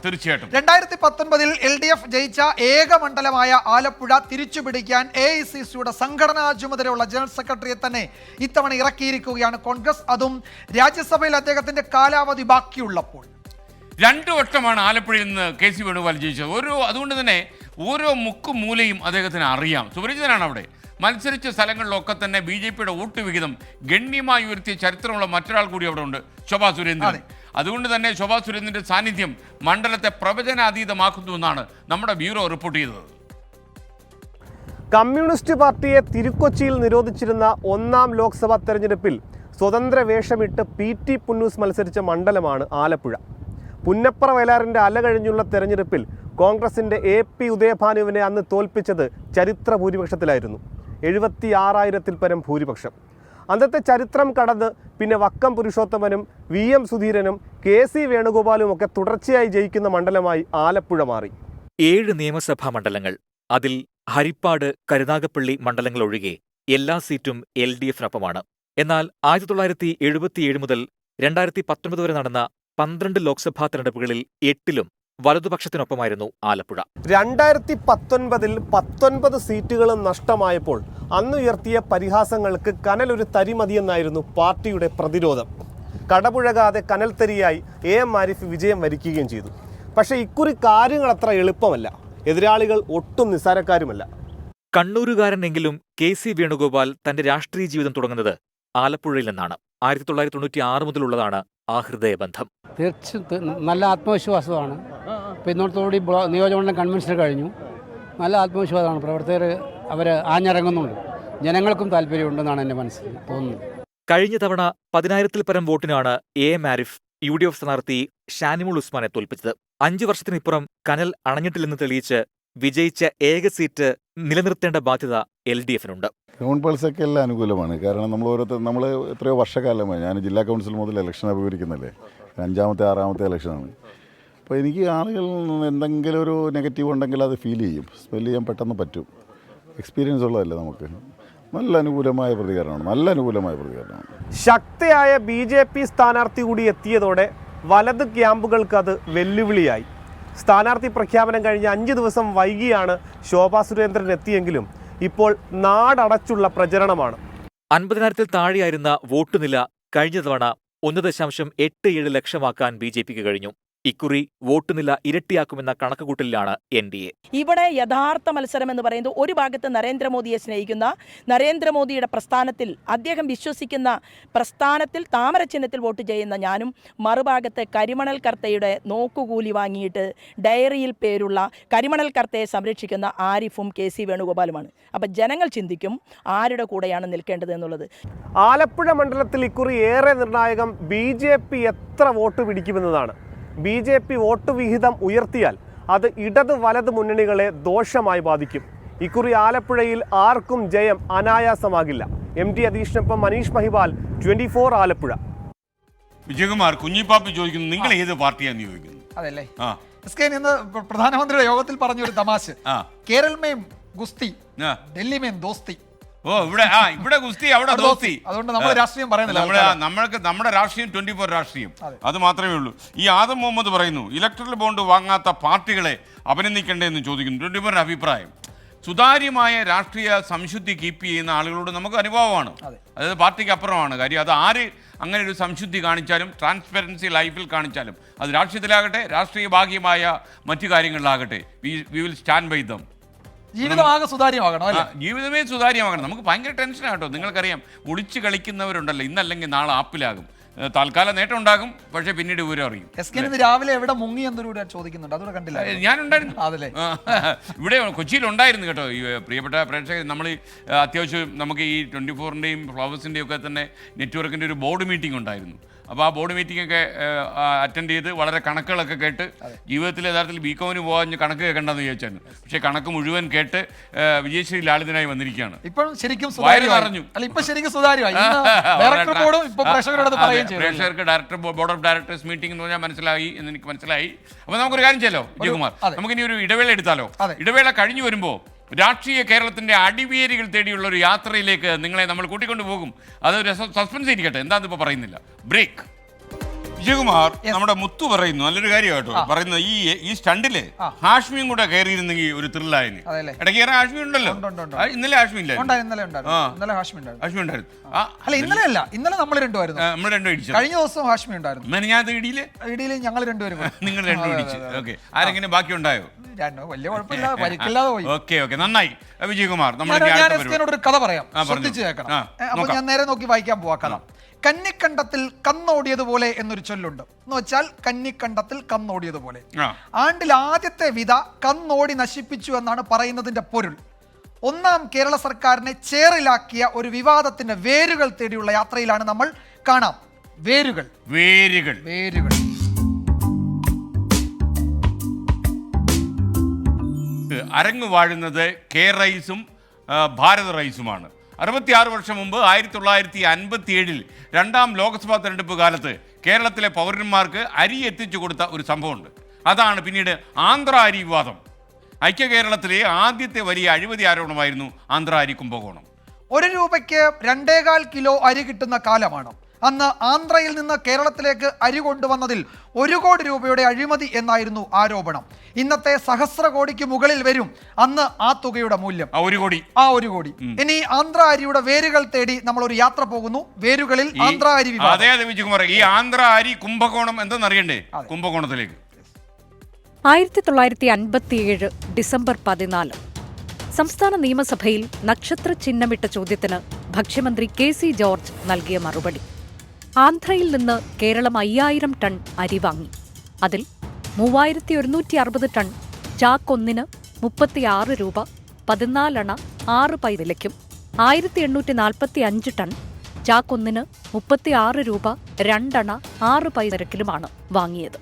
S1: തീർച്ചയായിട്ടും
S2: 2019 LDF ജയിച്ച ഏക മണ്ഡലമായ ആലപ്പുഴ തിരിച്ചുപിടിക്കാൻ AICCയുടെ സംഘടനാ ചുമതലയുള്ള ജനറൽ സെക്രട്ടറിയെ തന്നെ ഇത്തവണ ഇറക്കിയിരിക്കുകയാണ് കോൺഗ്രസ്. അതും രാജ്യസഭയിൽ അദ്ദേഹത്തിന്റെ കാലാവധി ബാക്കിയുള്ളപ്പോൾ.
S1: 2 വട്ടമാണ് ആലപ്പുഴയിൽ നിന്ന് KC വേണുഗോപാൽ ജയിച്ചത്. അതുകൊണ്ട് തന്നെ ഓരോ മുക്കും മൂലയും അദ്ദേഹത്തിന് അറിയാം. സുപരിചിതനാണ് അവിടെ. മത്സരിച്ച സ്ഥലങ്ങളിലൊക്കെ തന്നെ BJPയുടെ വോട്ട് വിഹിതം ഗണ്യമായി ഉയർത്തിയ ചരിത്രമുള്ള മറ്റൊരാൾ കൂടി അവിടെ ഉണ്ട്, ശോഭാ സുരേന്ദ്രൻ. അതുകൊണ്ട് തന്നെ ശോഭാ സുരേന്ദ്രന്റെ സാന്നിധ്യം മണ്ഡലത്തെ പ്രവചനാതീതമാക്കുന്നുവെന്നാണ് നമ്മുടെ ബ്യൂറോ റിപ്പോർട്ട് ചെയ്തത്.
S9: കമ്മ്യൂണിസ്റ്റ് പാർട്ടിയെ തിരുക്കൊച്ചിയിൽ നിരോധിച്ചിരുന്ന 1ാം ലോക്സഭാ തെരഞ്ഞെടുപ്പിൽ സ്വതന്ത്ര വേഷമിട്ട് PT പുന്നൂസ് മത്സരിച്ച മണ്ഡലമാണ് ആലപ്പുഴ. പുന്നപ്ര വയലാറിൻ്റെ അല കഴിഞ്ഞുള്ള തെരഞ്ഞെടുപ്പിൽ കോൺഗ്രസിൻ്റെ AP ഉദയഭാനുവിനെ അന്ന് തോൽപ്പിച്ചത് ചരിത്ര ഭൂരിപക്ഷത്തിലായിരുന്നു, 76,000-ൽ പരം ഭൂരിപക്ഷം. അന്നത്തെ ചരിത്രം കടന്ന് പിന്നെ വക്കം പുരുഷോത്തമനും VM സുധീരനും KC വേണുഗോപാലും ഒക്കെ തുടർച്ചയായി ജയിക്കുന്ന മണ്ഡലമായി ആലപ്പുഴ മാറി.
S3: 7 നിയമസഭാ മണ്ഡലങ്ങൾ, അതിൽ ഹരിപ്പാട്, കരുനാഗപ്പള്ളി മണ്ഡലങ്ങൾ ഒഴികെ എല്ലാ സീറ്റും LDFനൊപ്പമാണ്. എന്നാൽ 1977 മുതൽ 2019 വരെ നടന്ന 12 ലോക്സഭാ തെരഞ്ഞെടുപ്പുകളിൽ 8ലും വലതുപക്ഷത്തിനൊപ്പമായിരുന്നു ആലപ്പുഴ.
S9: 2019 19 സീറ്റുകളും നഷ്ടമായപ്പോൾ അന്നുയർത്തിയ പരിഹാസങ്ങൾക്ക് കനലൊരു തരിമതിയെന്നായിരുന്നു പാർട്ടിയുടെ പ്രതിരോധം. കടപുഴകാതെ കനൽത്തരിയായി AM ആരിഫ് വിജയം വരിക്കുകയും ചെയ്തു. പക്ഷേ ഇക്കുറി കാര്യങ്ങൾ അത്ര എളുപ്പമല്ല. എതിരാളികൾ ഒട്ടും നിസ്സാരക്കാരുമല്ല.
S3: കണ്ണൂരുകാരനെങ്കിലും KC വേണുഗോപാൽ തന്റെ രാഷ്ട്രീയ ജീവിതം തുടങ്ങുന്നത് ആലപ്പുഴയിൽ നിന്നാണ്. 1996 മുതലുള്ളതാണ് ആ ഹൃദയബന്ധം.
S10: തീർച്ചയായും നല്ല ആത്മവിശ്വാസമാണ്. ഇപ്പോൾ ഇന്നോടത്തോടുകൂടി നിയോജകമണ്ഡലം കൺവെൻഷൻ കഴിഞ്ഞു. നല്ല ആത്മവിശ്വാസമാണ്. പ്രവർത്തകർ അവർ ആഞ്ഞിറങ്ങുന്നുണ്ട്. ജനങ്ങൾക്കും താല്പര്യമുണ്ടെന്നാണ് എൻ്റെ മനസ്സിൽ തോന്നുന്നത്.
S11: കഴിഞ്ഞ തവണ 10,000-ൽ പരം വോട്ടിനാണ് AM ആരിഫ് UDF സ്ഥാനാർത്ഥി ഷാനിമുൾ ഉസ്മാനെ തോൽപ്പിച്ചത്. 5 വർഷത്തിനിപ്പുറം കനൽ അണഞ്ഞിട്ടില്ലെന്ന് തെളിയിച്ച് വിജയിച്ച ഏക സീറ്റ് നിലനിർത്തേണ്ട ബാധ്യത LDFനുണ്ട്.
S12: ഗ്രൗണ്ട് പൾസൊക്കെ എല്ലാം അനുകൂലമാണ്. കാരണം നമ്മൾ എത്രയോ വർഷക്കാലമായി, ഞാൻ ജില്ലാ കൗൺസിൽ മുതൽ ഇലക്ഷൻ അഭിമുഖീകരിക്കുന്നല്ലേ, 5ാമത്തെ 6ാമത്തെ ഇലക്ഷനാണ്. അപ്പോൾ എനിക്ക് ആളുകളിൽ നിന്ന് എന്തെങ്കിലും ഒരു നെഗറ്റീവ് ഉണ്ടെങ്കിൽ അത് ഫീൽ ചെയ്യും, സ്മെൽ ചെയ്യാൻ പെട്ടെന്ന് പറ്റും. എക്സ്പീരിയൻസ് ഉള്ളതല്ലേ നമുക്ക്. നല്ല അനുകൂലമായ പ്രതികരണമാണ്.
S9: ശക്തയായ BJP സ്ഥാനാർത്ഥി കൂടി എത്തിയതോടെ വലത് ക്യാമ്പുകൾക്ക് അത് വെല്ലുവിളിയായി. സ്ഥാനാർത്ഥി പ്രഖ്യാപനം കഴിഞ്ഞ് 5 ദിവസം വൈകിയാണ് ശോഭാ സുരേന്ദ്രൻ എത്തിയെങ്കിലും ഇപ്പോൾ നാടടച്ചുള്ള പ്രചരണമാണ്.
S11: 50,000-ൽ താഴെയായിരുന്ന വോട്ട് നില കഴിഞ്ഞ തവണ 1.87 ലക്ഷമാക്കാൻ BJPക്ക് കഴിഞ്ഞു. ഇക്കുറി വോട്ട് നില ഇരട്ടിയാക്കുമെന്ന കണക്കുകൂട്ടലിലാണ് NDA.
S13: ഇവിടെ യഥാർത്ഥ മത്സരം എന്ന് പറയുന്നത് ഒരു ഭാഗത്ത് നരേന്ദ്രമോദിയെ സ്നേഹിക്കുന്ന, നരേന്ദ്രമോദിയുടെ പ്രസ്ഥാനത്തിൽ അദ്ദേഹം വിശ്വസിക്കുന്ന പ്രസ്ഥാനത്തിൽ താമര ചിഹ്നത്തിൽ വോട്ട് ചെയ്യുന്ന ഞാനും, മറുഭാഗത്ത് കരിമണൽ കർത്തയുടെ നോക്കുകൂലി വാങ്ങിയിട്ട് ഡയറിയിൽ പേരുള്ള കരിമണൽ കർത്തയെ സംരക്ഷിക്കുന്ന ആരിഫും KC വേണുഗോപാലുമാണ്. അപ്പം ജനങ്ങൾ ചിന്തിക്കും ആരുടെ കൂടെയാണ് നിൽക്കേണ്ടത് എന്നുള്ളത്.
S9: ആലപ്പുഴ മണ്ഡലത്തിൽ ഇക്കുറി ഏറെ നിർണായകം BJP എത്ര വോട്ട് പിടിക്കുമെന്നതാണ്. BJP വോട്ട് വിഹിതം ഉയർത്തിയാൽ അത് ഇടത് വലത് മുന്നണികളെ ദോഷമായി ബാധിക്കും. ഇക്കുറി ആലപ്പുഴയിൽ ആർക്കും ജയം അനായാസമാകില്ല. MT അധീഷിനൊപ്പം മനീഷ് മഹിപാൽ, 24 ആലപ്പുഴ.
S1: വിജയകുമാർ, കുഞ്ഞിപ്പാപ്പി ചോദിക്കുന്നു, നിങ്ങൾ ഏത് പാർട്ടിയാണ് ചോദിക്കുന്നത്?
S2: അതല്ലേ ഇന്ന് പ്രധാനമന്ത്രിയുടെ യോഗത്തിൽ പറഞ്ഞൊരു തമാശ, കേരൾ മേം ഗുസ്തി, ഡൽഹി മേം ദോസ്തി.
S1: ഇവിടെ ഗുസ്തി, അവിടെ ദോസ്തി.
S2: അതുകൊണ്ട് നമ്മൾ രാഷ്ട്രീയം പറയുന്നില്ല.
S1: നമ്മുടെ രാഷ്ട്രീയം 24 രാഷ്ട്രീയം, അത് മാത്രമേ ഉള്ളൂ. ഈ ആദം മുഹമ്മദ് പറയുന്നു, ഇലക്ട്രൽ ബോണ്ട് വാങ്ങാത്ത പാർട്ടികളെ അഭിനന്ദിക്കണ്ടേ എന്ന് ചോദിക്കുന്നു. 24 അഭിപ്രായം. സുതാര്യമായ രാഷ്ട്രീയ സംശുദ്ധി കീപ്പ് ചെയ്യുന്ന ആളുകളോട് നമുക്ക് അനുഭവമാണ്. അതായത് പാർട്ടിക്ക് അപ്പുറമാണ് കാര്യം. അത് ആര് അങ്ങനെ ഒരു സംശുദ്ധി കാണിച്ചാലും, ട്രാൻസ്പെറൻസി ലൈഫിൽ കാണിച്ചാലും, അത് രാഷ്ട്രീയത്തിലാകട്ടെ, രാഷ്ട്രീയ ഭാഗ്യമായ മറ്റു കാര്യങ്ങളിലാകട്ടെ, we will stand by them.
S2: ജീവിതമാകെ സുതാര്യമാകണം.
S1: ജീവിതമേ സുതാര്യമാകണം. നമുക്ക് ഭയങ്കര ടെൻഷനാട്ടോ. നിങ്ങൾക്കറിയാം, ഒളിച്ച് കളിക്കുന്നവരുണ്ടല്ലോ, ഇന്നല്ലെങ്കിൽ നാളെ ആപ്പിലാകും. തൽക്കാലം നേട്ടം ഉണ്ടാകും, പക്ഷേ പിന്നീട് വിവരം അറിയും.
S2: രാവിലെ എവിടെ മുങ്ങി എന്നൊരു ചോദിക്കുന്നുണ്ട്, അതുകൂടെ കണ്ടില്ല.
S1: ഞാനുണ്ടായിരുന്നു ഇവിടെ കൊച്ചിയിൽ ഉണ്ടായിരുന്നു കേട്ടോ. ഈ പ്രിയപ്പെട്ട പ്രേക്ഷകർ, നമ്മൾ അത്യാവശ്യം നമുക്ക് ഈ 24-ൻ്റെയും ഫ്ലവേഴ്സിൻ്റെയും ഒക്കെ തന്നെ നെറ്റ്വർക്കിൻ്റെ ഒരു ബോർഡ് മീറ്റിംഗ് ഉണ്ടായിരുന്നു. അപ്പോൾ ആ ബോർഡ് മീറ്റിംഗ് ഒക്കെ അറ്റൻഡ് ചെയ്ത് വളരെ കണക്കുകളൊക്കെ കേട്ട്, ജീവിതത്തിൽ യഥാർത്ഥത്തിൽ ബികോമിന് പോകാൻ കണക്ക് കേൾക്കേണ്ടെന്ന് ചോദിച്ചായിരുന്നു. പക്ഷേ കണക്ക് മുഴുവൻ കേട്ട് വിജയശ്രീ ലാളിതനായി വന്നിരിക്കുകയാണ്.
S2: ഇപ്പം ശരിക്കും
S1: പറഞ്ഞു. പ്രേക്ഷകർക്ക് director board of directors meeting എന്ന് പറഞ്ഞാൽ മനസ്സിലായി എന്ന് എനിക്ക് മനസ്സിലായി. അപ്പോൾ നമുക്കൊരു കാര്യം ചെയ്യല്ലോ വിജയകുമാർ, നമുക്കിനി ഒരു ഇടവേള എടുത്താലോ? ഇടവേള കഴിഞ്ഞു വരുമ്പോൾ രാഷ്ട്രീയ കേരളത്തിൻ്റെ അടിവേരുകൾ തേടിയുള്ള ഒരു യാത്രയിലേക്ക് നിങ്ങളെ നമ്മൾ കൂട്ടിക്കൊണ്ടു പോകും. അതൊരു സസ്പെൻസ് ഇരിക്കട്ടെ, എന്താണെന്ന് ഇപ്പോൾ പറയുന്നില്ല. ബ്രേക്ക്. വിജയകുമാർ, നമ്മുടെ മുത്തു പറയുന്നു, നല്ലൊരു കാര്യം കേട്ടോ പറയുന്നത്, ഈ സ്റ്റണ്ടില് ഹാഷ്മിയും കൂടെ കയറിയിരുന്നെങ്കിൽ ഒരു ത്രില്ലായന്. ഇടയ്ക്ക് കയറാൻ ഹാഷ്മി ഉണ്ടല്ലോ. ഇന്നലെ ഹാഷ്മി ഇല്ലായിരുന്നു. ഹാഷ്മി ഉണ്ടായിരുന്നു.
S2: ഇന്നലെ നമ്മൾ രണ്ടും
S1: ഇടിച്ചു.
S2: കഴിഞ്ഞ ദിവസം ഹാഷ്മി ഉണ്ടായിരുന്നു.
S1: ഞാൻ ഇടിയില്
S2: ഞങ്ങൾ രണ്ടുപേരും
S1: നിങ്ങൾ രണ്ടും ഇടിച്ചു. ഓക്കെ, ആരെങ്കിലും ബാക്കി ഉണ്ടായോ?
S2: വലിയ കുഴപ്പമില്ല, പരിക്കില്ലാതെ പോയി.
S1: ഓക്കെ, നന്നായി. വിജയകുമാർ,
S2: ഒരു കഥ പറയാം, ശ്രദ്ധിച്ചു കേൾക്കണം. അപ്പൊ ഞാൻ നേരെ നോക്കി വായിക്കാൻ പോവാ കഥ. കന്നിക്കണ്ടത്തിൽ കന്നോടിയതുപോലെ എന്നൊരു ചൊല്ലുണ്ട്. എന്ന് വെച്ചാൽ കന്നിക്കണ്ടത്തിൽ കന്നോടിയതുപോലെ. ആണ്ടിൽ ആദ്യത്തെ വിത കന്നോടി നശിപ്പിച്ചു എന്നാണ് പറയുന്നതിന്റെ പൊരുൾ. ഒന്നാം കേരള സർക്കാരിനെ ചേറിലാക്കിയ ഒരു വിവാദത്തിന്റെ വേരുകൾ തേടിയുള്ള യാത്രയിലാണ് നമ്മൾ. കാണാം വേരുകൾ.
S1: അരങ്ങ് വാഴുന്നത് കെ റൈസും ഭാരത് റൈസുമാണ്. 66 വർഷം മുമ്പ് 1957 2ാം ലോക്സഭാ തെരഞ്ഞെടുപ്പ് കാലത്ത് കേരളത്തിലെ പൗരന്മാർക്ക് അരി എത്തിച്ചു കൊടുത്ത ഒരു സംഭവമുണ്ട്. അതാണ് പിന്നീട് ആന്ധ്ര അരി വിവാദം. ഐക്യ കേരളത്തിലെ ആദ്യത്തെ വലിയ അഴിമതി ആരോപണമായിരുന്നു ആന്ധ്ര അരി കുംഭകോണം.
S2: 1 രൂപയ്ക്ക് 2.25 കിലോ അരി കിട്ടുന്ന കാലമാണ്. അന്ന് ആന്ധ്രയിൽ നിന്ന് കേരളത്തിലേക്ക് അരി കൊണ്ടുവന്നതിൽ 1 കോടി രൂപയുടെ അഴിമതി എന്നായിരുന്നു ആരോപണം. ഇന്നത്തെ സഹസ്ര കോടിക്ക് മുകളിൽ വരും അന്ന് ആ തുകയുടെ മൂല്യം.
S1: 1 കോടി.
S2: ഇനി ആന്ധ്ര അരിയുടെ വേരുകൾ തേടി നമ്മൾ ഒരു യാത്ര പോകുന്നു. വേരുകളിൽ ആന്ധ്ര അരി.
S1: അതെ വിജയകുമാർ, ഈ ആന്ധ്ര അരി കുംഭകോണം എന്തെന്നറിയണ്ടേ? കുംഭകോണത്തിലേക്ക്
S14: 1957 ഡിസംബർ 14 സംസ്ഥാന നിയമസഭയിൽ നക്ഷത്ര ചിഹ്നമിട്ട ചോദ്യത്തിന് ഭക്ഷ്യമന്ത്രി KC ജോർജ് നൽകിയ മറുപടി. ആന്ധ്രയിൽ നിന്ന് കേരളം 5000 ടൺ അരി വാങ്ങി. അതിൽ 3160 ടൺ ചാക്കൊന്നിന് 36 രൂപ 14 അണ 6 പൈ വിലയ്ക്കും 1845 ടൺ ചാക്കൊന്നിന് 36 രൂപ 2 അണ 6 പൈസ നിരക്കിലുമാണ് വാങ്ങിയത്.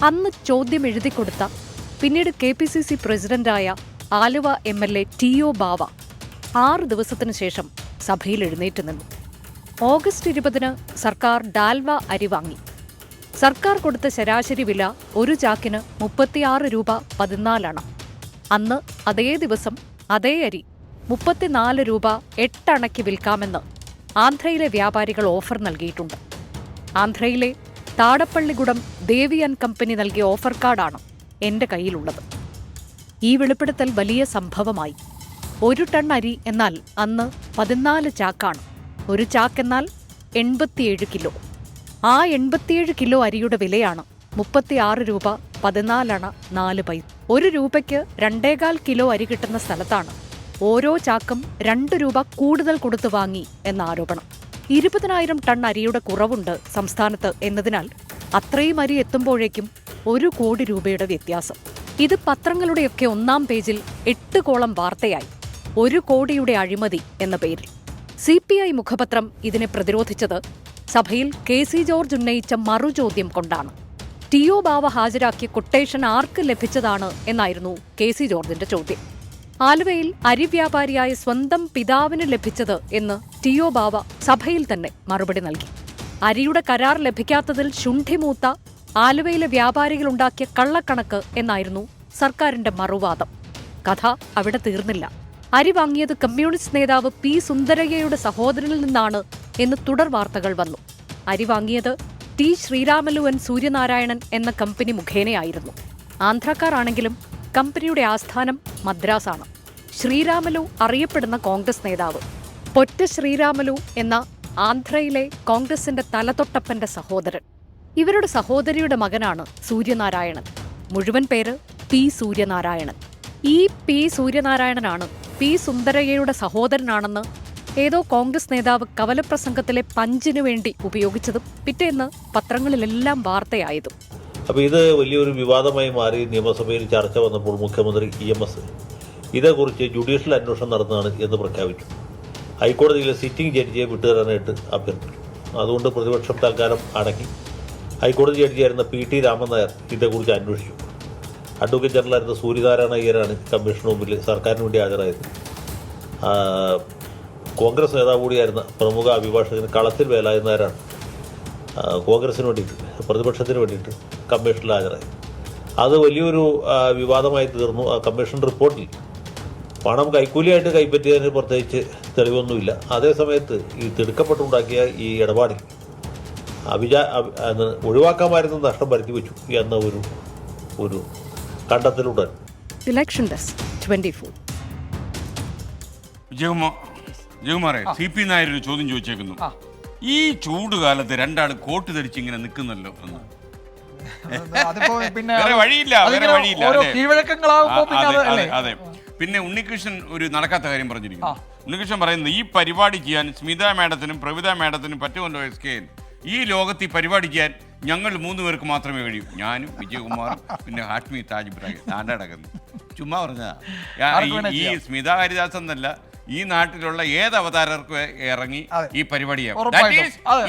S14: അന്ന് ചോദ്യം എഴുതിക്കൊടുത്ത പിന്നീട് KPCC പ്രസിഡന്റായ ആലുവ MLA TO ബാവ 6 ദിവസത്തിനു ശേഷം സഭയിൽ എഴുന്നേറ്റ് നിന്നു. ഓഗസ്റ്റ് 20 സർക്കാർ ഡാൽവ അരി വാങ്ങി. സർക്കാർ കൊടുത്ത ശരാശരി വില ഒരു ചാക്കിന് 36 രൂപ 14 അണ. അന്ന് അതേ ദിവസം അതേ അരി 34 രൂപ 8 അണയ്ക്ക് വിൽക്കാമെന്ന് ആന്ധ്രയിലെ വ്യാപാരികൾ ഓഫർ നൽകിയിട്ടുണ്ട്. ആന്ധ്രയിലെ താടപ്പള്ളിഗുഡം ദേവി ആൻഡ് കമ്പനി നൽകിയ ഓഫർ കാർഡാണ് എൻ്റെ കയ്യിലുള്ളത്. ഈ വെളിപ്പെടുത്തൽ വലിയ സംഭവമായി. 1 ടൺ അരി എന്നാൽ അന്ന് 14 ചാക്കാണ്. ഒരു ചാക്കെന്നാൽ 87 കിലോ. ആ 87 കിലോ അരിയുടെ വിലയാണ് 36 രൂപ 14 അണ 4 പൈസ. 1 രൂപയ്ക്ക് 2.25 കിലോ അരി കിട്ടുന്ന സ്ഥലത്താണ് ഓരോ ചാക്കും 2 രൂപ കൂടുതൽ കൊടുത്തു വാങ്ങി എന്ന ആരോപണം. 20,000 ടൺ അരിയുടെ കുറവുണ്ട് സംസ്ഥാനത്ത് എന്നതിനാൽ അത്രയും അരി എത്തുമ്പോഴേക്കും 1 കോടി രൂപയുടെ വ്യത്യാസം. ഇത് പത്രങ്ങളുടെയൊക്കെ 1-ാം പേജിൽ 8 കോളം വാർത്തയായി. 1 കോടിയുടെ അഴിമതി എന്ന പേരിൽ. CPI മുഖപത്രം ഇതിനെ പ്രതിരോധിച്ചത് സഭയിൽ KC ജോർജ് ഉന്നയിച്ച മറുചോദ്യം കൊണ്ടാണ്. TO ബാവ ഹാജരാക്കിയ കൊട്ടേഷൻ ആർക്ക് ലഭിച്ചതാണ് എന്നായിരുന്നു KC ജോർജിന്റെ ചോദ്യം. ആലുവയിൽ അരി വ്യാപാരിയായ സ്വന്തം പിതാവിന് ലഭിച്ചത് എന്ന് TO ബാവ സഭയിൽ തന്നെ മറുപടി നൽകി. അരിയുടെ കരാർ ലഭിക്കാത്തതിൽ ശുണ്ഠിമൂത്ത ആലുവയിലെ വ്യാപാരികളുണ്ടാക്കിയ കള്ളക്കണക്ക് എന്നായിരുന്നു സർക്കാരിന്റെ മറുവാദം. കഥ അവിടെ തീർന്നില്ല. അരി വാങ്ങിയത് കമ്മ്യൂണിസ്റ്റ് നേതാവ് P. സുന്ദരയ്യയുടെ സഹോദരനിൽ നിന്നാണ് എന്ന് തുടർ വാർത്തകൾ വന്നു. അരി വാങ്ങിയത് T. ശ്രീരാമലു N. സൂര്യനാരായണൻ എന്ന കമ്പനി മുഖേനയായിരുന്നു. ആന്ധ്രാക്കാരാണെങ്കിലും കമ്പനിയുടെ ആസ്ഥാനം മദ്രാസാണ്. ശ്രീരാമലു അറിയപ്പെടുന്ന കോൺഗ്രസ് നേതാവ്. പൊറ്റ ശ്രീരാമലു എന്ന ആന്ധ്രയിലെ കോൺഗ്രസിന്റെ തലതൊട്ടപ്പന്റെ സഹോദരൻ. ഇവരുടെ സഹോദരിയുടെ മകനാണ് സൂര്യനാരായണൻ. മുഴുവൻ പേര് P. സൂര്യനാരായണൻ. ഈ P. സൂര്യനാരായണനാണ് P. സുന്ദരയ്യയുടെ സഹോദരനാണെന്ന് ഏതോ കോൺഗ്രസ് നേതാവ് കവലപ്രസംഗത്തിലെ പഞ്ചിനു വേണ്ടി ഉപയോഗിച്ചതും പിറ്റേന്ന് പത്രങ്ങളിലെല്ലാം വാർത്തയായതും.
S15: അപ്പോൾ ഇത് വലിയൊരു വിവാദമായി മാറി. നിയമസഭയിൽ ചർച്ച വന്നപ്പോൾ മുഖ്യമന്ത്രി EMS ഇതേക്കുറിച്ച് ജുഡീഷ്യൽ അന്വേഷണം നടത്തുന്നതാണ് എന്ന് പ്രഖ്യാപിച്ചു. ഹൈക്കോടതിയിലെ സിറ്റിംഗ് ജഡ്ജിയെ വിട്ടുതരാനായിട്ട് അഭ്യർത്ഥിച്ചു. അതുകൊണ്ട് പ്രതിപക്ഷം തൽക്കാലം അടങ്ങി. ഹൈക്കോടതി ജഡ്ജിയായിരുന്ന PT രാമൻ നായർ ഇതേക്കുറിച്ച് അന്വേഷിച്ചു. അഡ്വക്കേറ്റ് ജനറലായിരുന്ന സൂര്യനാരായണ അയ്യരാണ് കമ്മീഷന് മുമ്പിൽ സർക്കാരിന് വേണ്ടി ഹാജരായത്. കോൺഗ്രസ് നേതാവ് കൂടിയായിരുന്ന പ്രമുഖ അഭിഭാഷകൻ കളത്തിൽ വേലായുധൻ നായരാണ് കോൺഗ്രസിന് വേണ്ടിയിട്ട്, പ്രതിപക്ഷത്തിന് വേണ്ടിയിട്ട് കമ്മീഷനിൽ ഹാജരായി. അത് വലിയൊരു വിവാദമായി തീർന്നു. ആ കമ്മീഷൻ റിപ്പോർട്ടിൽ പണം കൈക്കൂലിയായിട്ട് കൈപ്പറ്റിയതിന് പ്രത്യേകിച്ച് തെളിവൊന്നുമില്ല. അതേസമയത്ത് ഈ തിടുക്കപ്പെട്ടുണ്ടാക്കിയ ഈ ഇടപാടിൽ ഒഴിവാക്കാമായിരുന്ന നഷ്ടം വരുത്തി വെച്ചു എന്ന ഒരു കണ്ടെത്തലുണ്ട്.
S14: Election desk 24.
S1: ജയകുമാറെ, CP നായർ ഒരു ചോദ്യം ചോദിച്ചേക്കുന്നു. ഈ ചൂടുകാലത്ത് രണ്ടാൾ കോട്ട് ധരിച്ച് ഇങ്ങനെ നിൽക്കുന്നല്ലോ എന്ന്. വേറെ വഴിയില്ല. അതെ. പിന്നെ ഉണ്ണികൃഷ്ണൻ ഒരു നടക്കാത്ത കാര്യം പറഞ്ഞിരിക്കുന്നു. ഉണ്ണികൃഷ്ണൻ പറയുന്നത് ഈ പരിപാടി ചെയ്യാൻ സ്മിത മാഡത്തിനും പ്രവിത മാഡത്തിനും പറ്റുമല്ലോ. SKN ഈ ലോകത്ത് ഈ പരിപാടി ചെയ്യാൻ ഞങ്ങൾ 3 പേർക്ക് മാത്രമേ കഴിയൂ. ഞാനും വിജയകുമാറും പിന്നെ ഹാഷ്മി താജ് ഇബ്രാഹിം നാടകന്നു. ചുമ്മാ പറഞ്ഞതാ. ഈ സ്മിത ഹരിദാസ് എന്നല്ല, ഈ നാട്ടിലുള്ള ഏത് അവതാരർക്കും ഇറങ്ങി ഈ പരിപാടി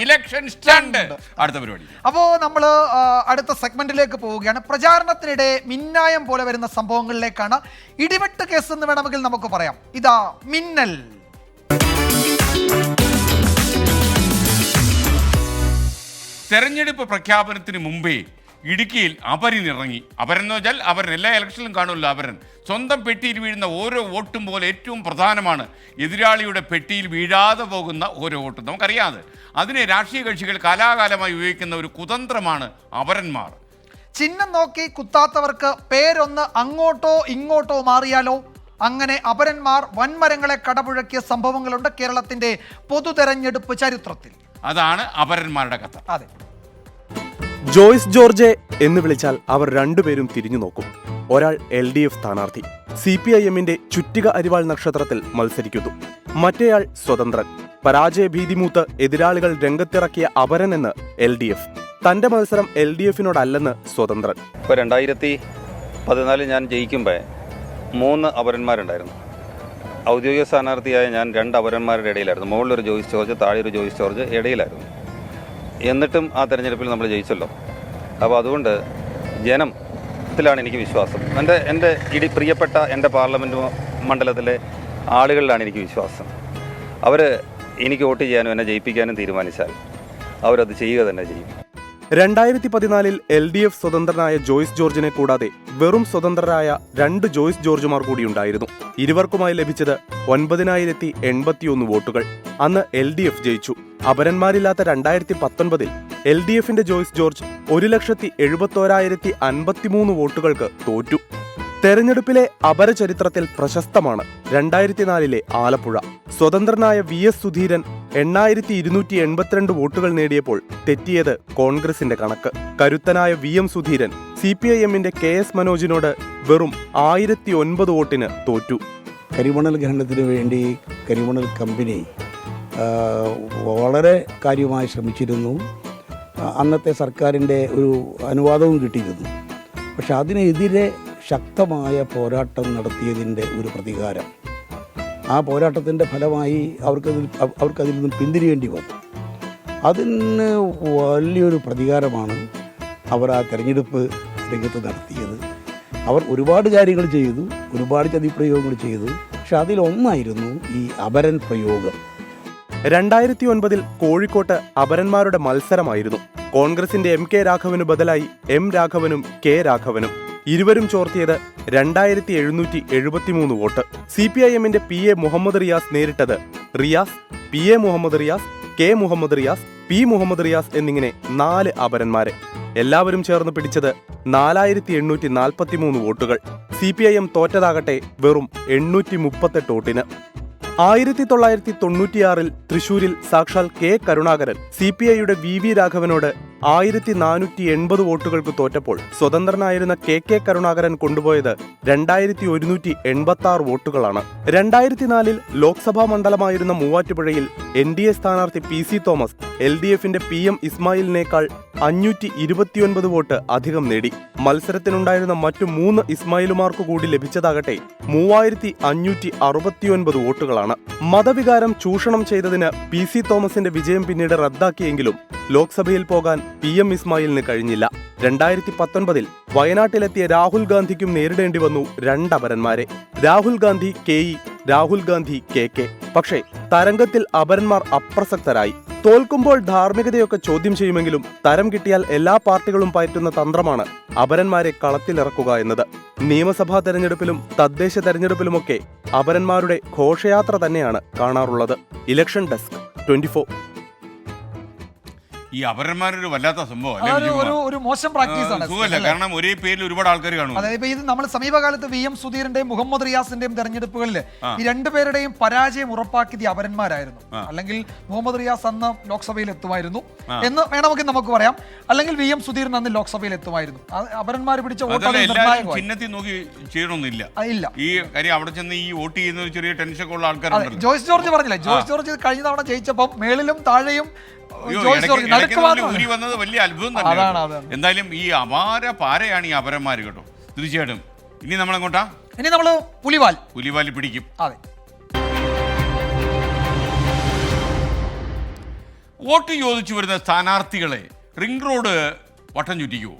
S1: ഇലക്ഷൻ സ്റ്റണ്ട് അടുത്ത പരിപാടി.
S2: അപ്പോൾ നമ്മൾ അടുത്ത സെഗ്മെന്റിലേക്ക് പോവുകയാണ്. പ്രചാരണത്തിനിടെ മിന്നായം പോലെ വരുന്ന സംഭവങ്ങളിലേക്കാണ്. ഇടിവെട്ട് കേസ് എന്ന് വേണമെങ്കിൽ നമുക്ക് പറയാം. ഇതാ മിന്നൽ.
S1: തെരഞ്ഞെടുപ്പ് പ്രഖ്യാപനത്തിന് മുമ്പേ ഇടുക്കിയിൽ അപരനിറങ്ങി. അപരൻ എന്ന് വെച്ചാൽ അപരൻ എല്ലാ ഇലക്ഷനിലും കാണുമല്ലോ. അപരൻ സ്വന്തം പെട്ടിയിൽ വീഴുന്ന ഓരോ വോട്ടും പോലെ ഏറ്റവും പ്രധാനമാണ് എതിരാളിയുടെ പെട്ടിയിൽ വീഴാതെ പോകുന്ന ഓരോ വോട്ടും. നമുക്കറിയാതെ അതിനെ രാഷ്ട്രീയ കക്ഷികൾ കാലാകാലമായി ഉപയോഗിക്കുന്ന ഒരു കുതന്ത്രമാണ് അപരന്മാർ.
S2: ചിഹ്നം നോക്കി കുത്താത്തവർക്ക് പേരൊന്ന് അങ്ങോട്ടോ ഇങ്ങോട്ടോ മാറിയാലോ? അങ്ങനെ അപരന്മാർ വൻമരങ്ങളെ കടപുഴക്കിയ സംഭവങ്ങളുണ്ട് കേരളത്തിന്റെ പൊതു തെരഞ്ഞെടുപ്പ് ചരിത്രത്തിൽ.
S1: അതാണ് അപരന്മാരുടെ കഥ.
S2: അതെ.
S9: ജോയ്സ് ജോർജ് എന്ന് വിളിച്ചാൽ അവർ രണ്ടുപേരും തിരിഞ്ഞു നോക്കും. ഒരാൾ LDF സ്ഥാനാർത്ഥി, CPIMന്റെ ചുറ്റിക അരിവാൾ നക്ഷത്രത്തിൽ മത്സരിക്കുന്നു. മറ്റേയാൾ സ്വതന്ത്രൻ. പരാജയഭീതിമൂത്ത് എതിരാളികൾ രംഗത്തിറക്കിയ അപരൻ എന്ന് LDF. തന്റെ മത്സരം LDFനോടല്ലെന്ന് സ്വതന്ത്രൻ.
S16: ഇപ്പോൾ 2014 ഞാൻ ജയിക്കുമ്പോൾ 3 അപരന്മാരുണ്ടായിരുന്നു. ഔദ്യോഗിക സ്ഥാനാർത്ഥിയായ ഞാൻ 2 അപരന്മാരുടെ ഇടയിലായിരുന്നു. മുകളിലൊരു ജോയിസ് ജോർജ്, താഴെ ഒരു ജോയിസ് ജോർജ് ഇടയിലായിരുന്നു. എന്നിട്ടും ആ തെരഞ്ഞെടുപ്പിൽ നമ്മൾ ജയിച്ചല്ലോ. അപ്പോൾ അതുകൊണ്ട് ജനത്തിലാണ് എനിക്ക് വിശ്വാസം. എൻ്റെ പ്രിയപ്പെട്ട എൻ്റെ പാർലമെൻറ്റ് മണ്ഡലത്തിലെ ആളുകളിലാണ് എനിക്ക് വിശ്വാസം. അവർ എനിക്ക് വോട്ട് ചെയ്യാനും എന്നെ ജയിപ്പിക്കാനും തീരുമാനിച്ചാൽ അവരത് ചെയ്യുക തന്നെ ചെയ്യും.
S9: 2014 LDF സ്വതന്ത്രനായ ജോയിസ് ജോർജിനെ കൂടാതെ വെറും സ്വതന്ത്രരായ 2 ജോയിസ് ജോർജുമാർ കൂടിയുണ്ടായിരുന്നു. ഇരുവർക്കുമായി ലഭിച്ചത് 9081 വോട്ടുകൾ. അന്ന് LDF ജയിച്ചു. അപരന്മാരില്ലാത്ത 2019 LDFന്റെ ജോയിസ് ജോർജ് 1,71,053 വോട്ടുകൾക്ക് തോറ്റു. തെരഞ്ഞെടുപ്പിലെ അപരചരിത്രത്തിൽ പ്രശസ്തമാണ് 2004 ആലപ്പുഴ. സ്വതന്ത്രനായ VS സുധീരൻ 8282 വോട്ടുകൾ നേടിയപ്പോൾ തെറ്റിയത് കോൺഗ്രസിന്റെ കണക്ക്. കരുത്തനായ VM സുധീരൻ CPIMന്റെ KS മനോജിനോട് വെറും 1009 വോട്ടിന് തോറ്റു.
S17: കരിമണൽ ഖനനത്തിന് വേണ്ടി കരിമണൽ കമ്പനി വളരെ കാര്യമായി ശ്രമിച്ചിരുന്നു. അന്നത്തെ സർക്കാരിൻ്റെ ഒരു അനുവാദവും കിട്ടിയിരുന്നു. പക്ഷെ അതിനെതിരെ ശക്തമായ പോരാട്ടം നടത്തിയതിൻ്റെ ഒരു പ്രതികാരം, ആ പോരാട്ടത്തിൻ്റെ ഫലമായി അവർക്കതിൽ നിന്നും പിന്തിരിയേണ്ടി വന്നു. അതിന് വലിയൊരു പ്രതികാരമാണ് അവർ ആ തെരഞ്ഞെടുപ്പ് രംഗത്ത് നടത്തിയത്. അവർ ഒരുപാട് കാര്യങ്ങൾ ചെയ്തു, ഒരുപാട് ചതിപ്രയോഗങ്ങൾ ചെയ്തു. പക്ഷെ അതിലൊന്നായിരുന്നു ഈ അപരൻ പ്രയോഗം.
S9: 2009 കോഴിക്കോട്ട് അപരന്മാരുടെ മത്സരമായിരുന്നു. കോൺഗ്രസിന്റെ MK രാഘവനു ബദലായി M രാഘവനും K രാഘവനും. ഇരുവരും ചോർത്തിയത് 2773 വോട്ട്. CPIMന്റെ PA മുഹമ്മദ് റിയാസ് നേരിട്ടത് Riyas, PA Muhammad Riyas, K Muhammad Riyas, P Muhammad Riyas എന്നിങ്ങനെ 4 അപരന്മാരെ. എല്ലാവരും ചേർന്ന് പിടിച്ചത് 4843 വോട്ടുകൾ. CPIM തോറ്റതാകട്ടെ വെറും 838 വോട്ടിന്. 1996 തൃശൂരിൽ സാക്ഷാൽ K കരുണാകരൻ CPIയുടെ VV രാഘവനോട് 1480 വോട്ടുകൾക്ക് തോറ്റപ്പോൾ സ്വതന്ത്രനായിരുന്ന KK കരുണാകരൻ കൊണ്ടുപോയത് 2186 വോട്ടുകളാണ്. 2004 ലോക്സഭാ മണ്ഡലമായിരുന്ന മൂവാറ്റുപുഴയിൽ NDA സ്ഥാനാർത്ഥി PC തോമസ് LDFന്റെ PM ഇസ്മായിലിനേക്കാൾ 529 വോട്ട് അധികം നേടി. മത്സരത്തിനുണ്ടായിരുന്ന മറ്റു 3 ഇസ്മായിലുമാർക്കു കൂടി ലഭിച്ചതാകട്ടെ 3569 വോട്ടുകളാണ്. മതവികാരം ചൂഷണം ചെയ്തതിന് PC തോമസിന്റെ വിജയം പിന്നീട് റദ്ദാക്കിയെങ്കിലും ലോക്സഭയിൽ പോകാൻ PM ഇസ്മായിലിന് കഴിഞ്ഞില്ല. 2019 വയനാട്ടിലെത്തിയ രാഹുൽ ഗാന്ധിക്കും നേരിടേണ്ടി വന്നു 2 അപരന്മാരെ. Rahul Gandhi KE, Rahul Gandhi KK. പക്ഷേ തരംഗത്തിൽ അപരന്മാർ അപ്രസക്തരായി. തോൽക്കുമ്പോൾ ധാർമ്മികതയൊക്കെ ചോദ്യം ചെയ്യുമെങ്കിലും തരം കിട്ടിയാൽ എല്ലാ പാർട്ടികളും പയറ്റുന്ന തന്ത്രമാണ് അപരന്മാരെ കളത്തിലിറക്കുക എന്നത്. നിയമസഭാ തെരഞ്ഞെടുപ്പിലും തദ്ദേശ തെരഞ്ഞെടുപ്പിലുമൊക്കെ അപരന്മാരുടെ ഘോഷയാത്ര തന്നെയാണ് കാണാറുള്ളത്. Election desk 24.
S1: ഈ അപരന്മാരൊരു വല്ലാത്ത സംഭവം
S2: ഒരു മോശം പ്രാക്ടീസാണ്.
S1: കാരണം ഒരേ പേരിൽ ഒരുപാട് ആൾക്കാർ കാണും.
S2: അതായത് ഇത് നമ്മൾ സമീപകാലത്ത് VM സുധീരന്റെയും മുഹമ്മദ് റിയാസിന്റെയും തെരഞ്ഞെടുപ്പുകളിൽ ഈ 2 പേരുടെയും പരാജയം ഉറപ്പാക്കിയത് അപരന്മാരായിരുന്നു. അല്ലെങ്കിൽ മുഹമ്മദ് റിയാസ് അന്ന് ലോക്സഭയിൽ എത്തുമായിരുന്നു എന്ന് വേണമെങ്കിൽ നമുക്ക് പറയാം, അല്ലെങ്കിൽ VM സുധീരൻ അന്ന് ലോക്സഭയിൽ എത്തുമായിരുന്നു. അപരന്മാർ പിടിച്ച
S1: ചിഹ്നത്തിൽ നോക്കി ചെയ്യണമെന്നില്ല. ഈ കാര്യം അവിടെ ചെന്ന് ഈ വോട്ട് ചെയ്യുന്ന ഒരു ചെറിയ ടെൻഷൻ ഉള്ള ആൾക്കാരുണ്ട്.
S2: ജോയിസ് ജോർജ് പറഞ്ഞില്ല, ജോയിസ് ജോർജ് കഴിഞ്ഞ തവണ ജയിച്ചപ്പോൾ മേളിലും താഴെയും
S1: വന്നത് വലിയ അത്ഭുതം തന്നെയാണ്. എന്തായാലും ഈ അപാര പാരയാണ് ഈ അപരന്മാര് കേട്ടോ. തീർച്ചയായിട്ടും ഇനി നമ്മളെങ്ങോട്ടാ?
S2: ഇനി നമ്മൾ
S1: പുലിവാലി പിടിക്കും.
S2: അതെ,
S1: വോട്ട് ചോദിച്ചു വരുന്ന സ്ഥാനാർത്ഥികളെ റിംഗ് റോഡ് വട്ടം ചുറ്റിക്കുമോ?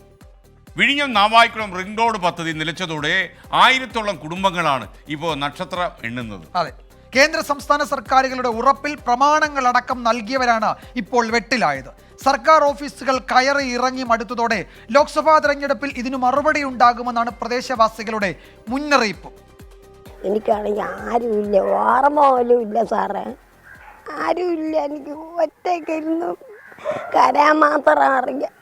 S1: വിഴിഞ്ഞം നാവായിക്കുളം റിംഗ് റോഡ് പദ്ധതി നിലച്ചതോടെ 1000-ഓളം കുടുംബങ്ങളാണ് ഇപ്പോൾ നക്ഷത്രം എണ്ണുന്നത്.
S2: അതെ, കേന്ദ്ര സംസ്ഥാന സർക്കാരുകളുടെ ഉറപ്പിൽ പ്രമാണങ്ങളടക്കം നൽകിയവരാണ് ഇപ്പോൾ വെട്ടിലായത്. സർക്കാർ ഓഫീസുകൾ കയറി ഇറങ്ങി മടുത്തതോടെ ലോക്സഭാ തെരഞ്ഞെടുപ്പിൽ ഇതിനു മറുപടി ഉണ്ടാകുമെന്നാണ് പ്രദേശവാസികളുടെ മുന്നറിയിപ്പ്.
S18: എനിക്കാണെങ്കിൽ ആരുമില്ല, ഓർമ്മ പോലും ഇല്ല സാറേ, ആരുമില്ല. എനിക്ക് ഒറ്റയ്ക്ക് ഇരുന്നു കരയാൻ മാത്രം അറിയാം.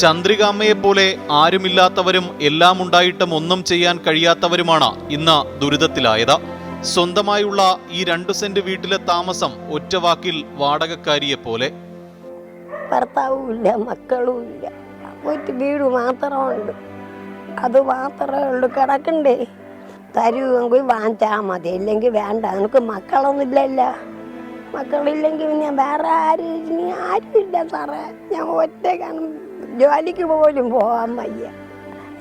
S19: ചന്ദ്രികാമ്മയെപ്പോലെ ആരുമില്ലാത്തവരും എല്ലാം ഉണ്ടായിട്ടും ഒന്നും ചെയ്യാൻ കഴിയാത്തവരുമാണ് ഇന്ന് ദുരിതത്തിലായത്. സ്വന്തമായുള്ള ഈ 2 സെന്റ് വീട്ടിലെ താമസം ഒറ്റവാക്കിൽ വാടകക്കാരിയെപ്പോലെ.
S18: ഭർത്താവും ഇല്ല, മക്കളും ഇല്ല, ഒരു വീട് മാത്രമുണ്ട്. അത് മാത്രമേ ഉള്ളൂ. കിടക്കണ്ടേ, തരുമെങ്കിൽ വാങ്ങിച്ചാൽ മതി, ഇല്ലെങ്കിൽ വേണ്ട. എനിക്ക് മക്കളൊന്നുമില്ലല്ലോ, മക്കളില്ലെങ്കിൽ ഞാൻ വേറെ ആരുമില്ല സാറേ. ഞാൻ ഒറ്റയ്ക്കാണ്, ജോലിക്ക് പോലും പോകാൻ വയ്യ.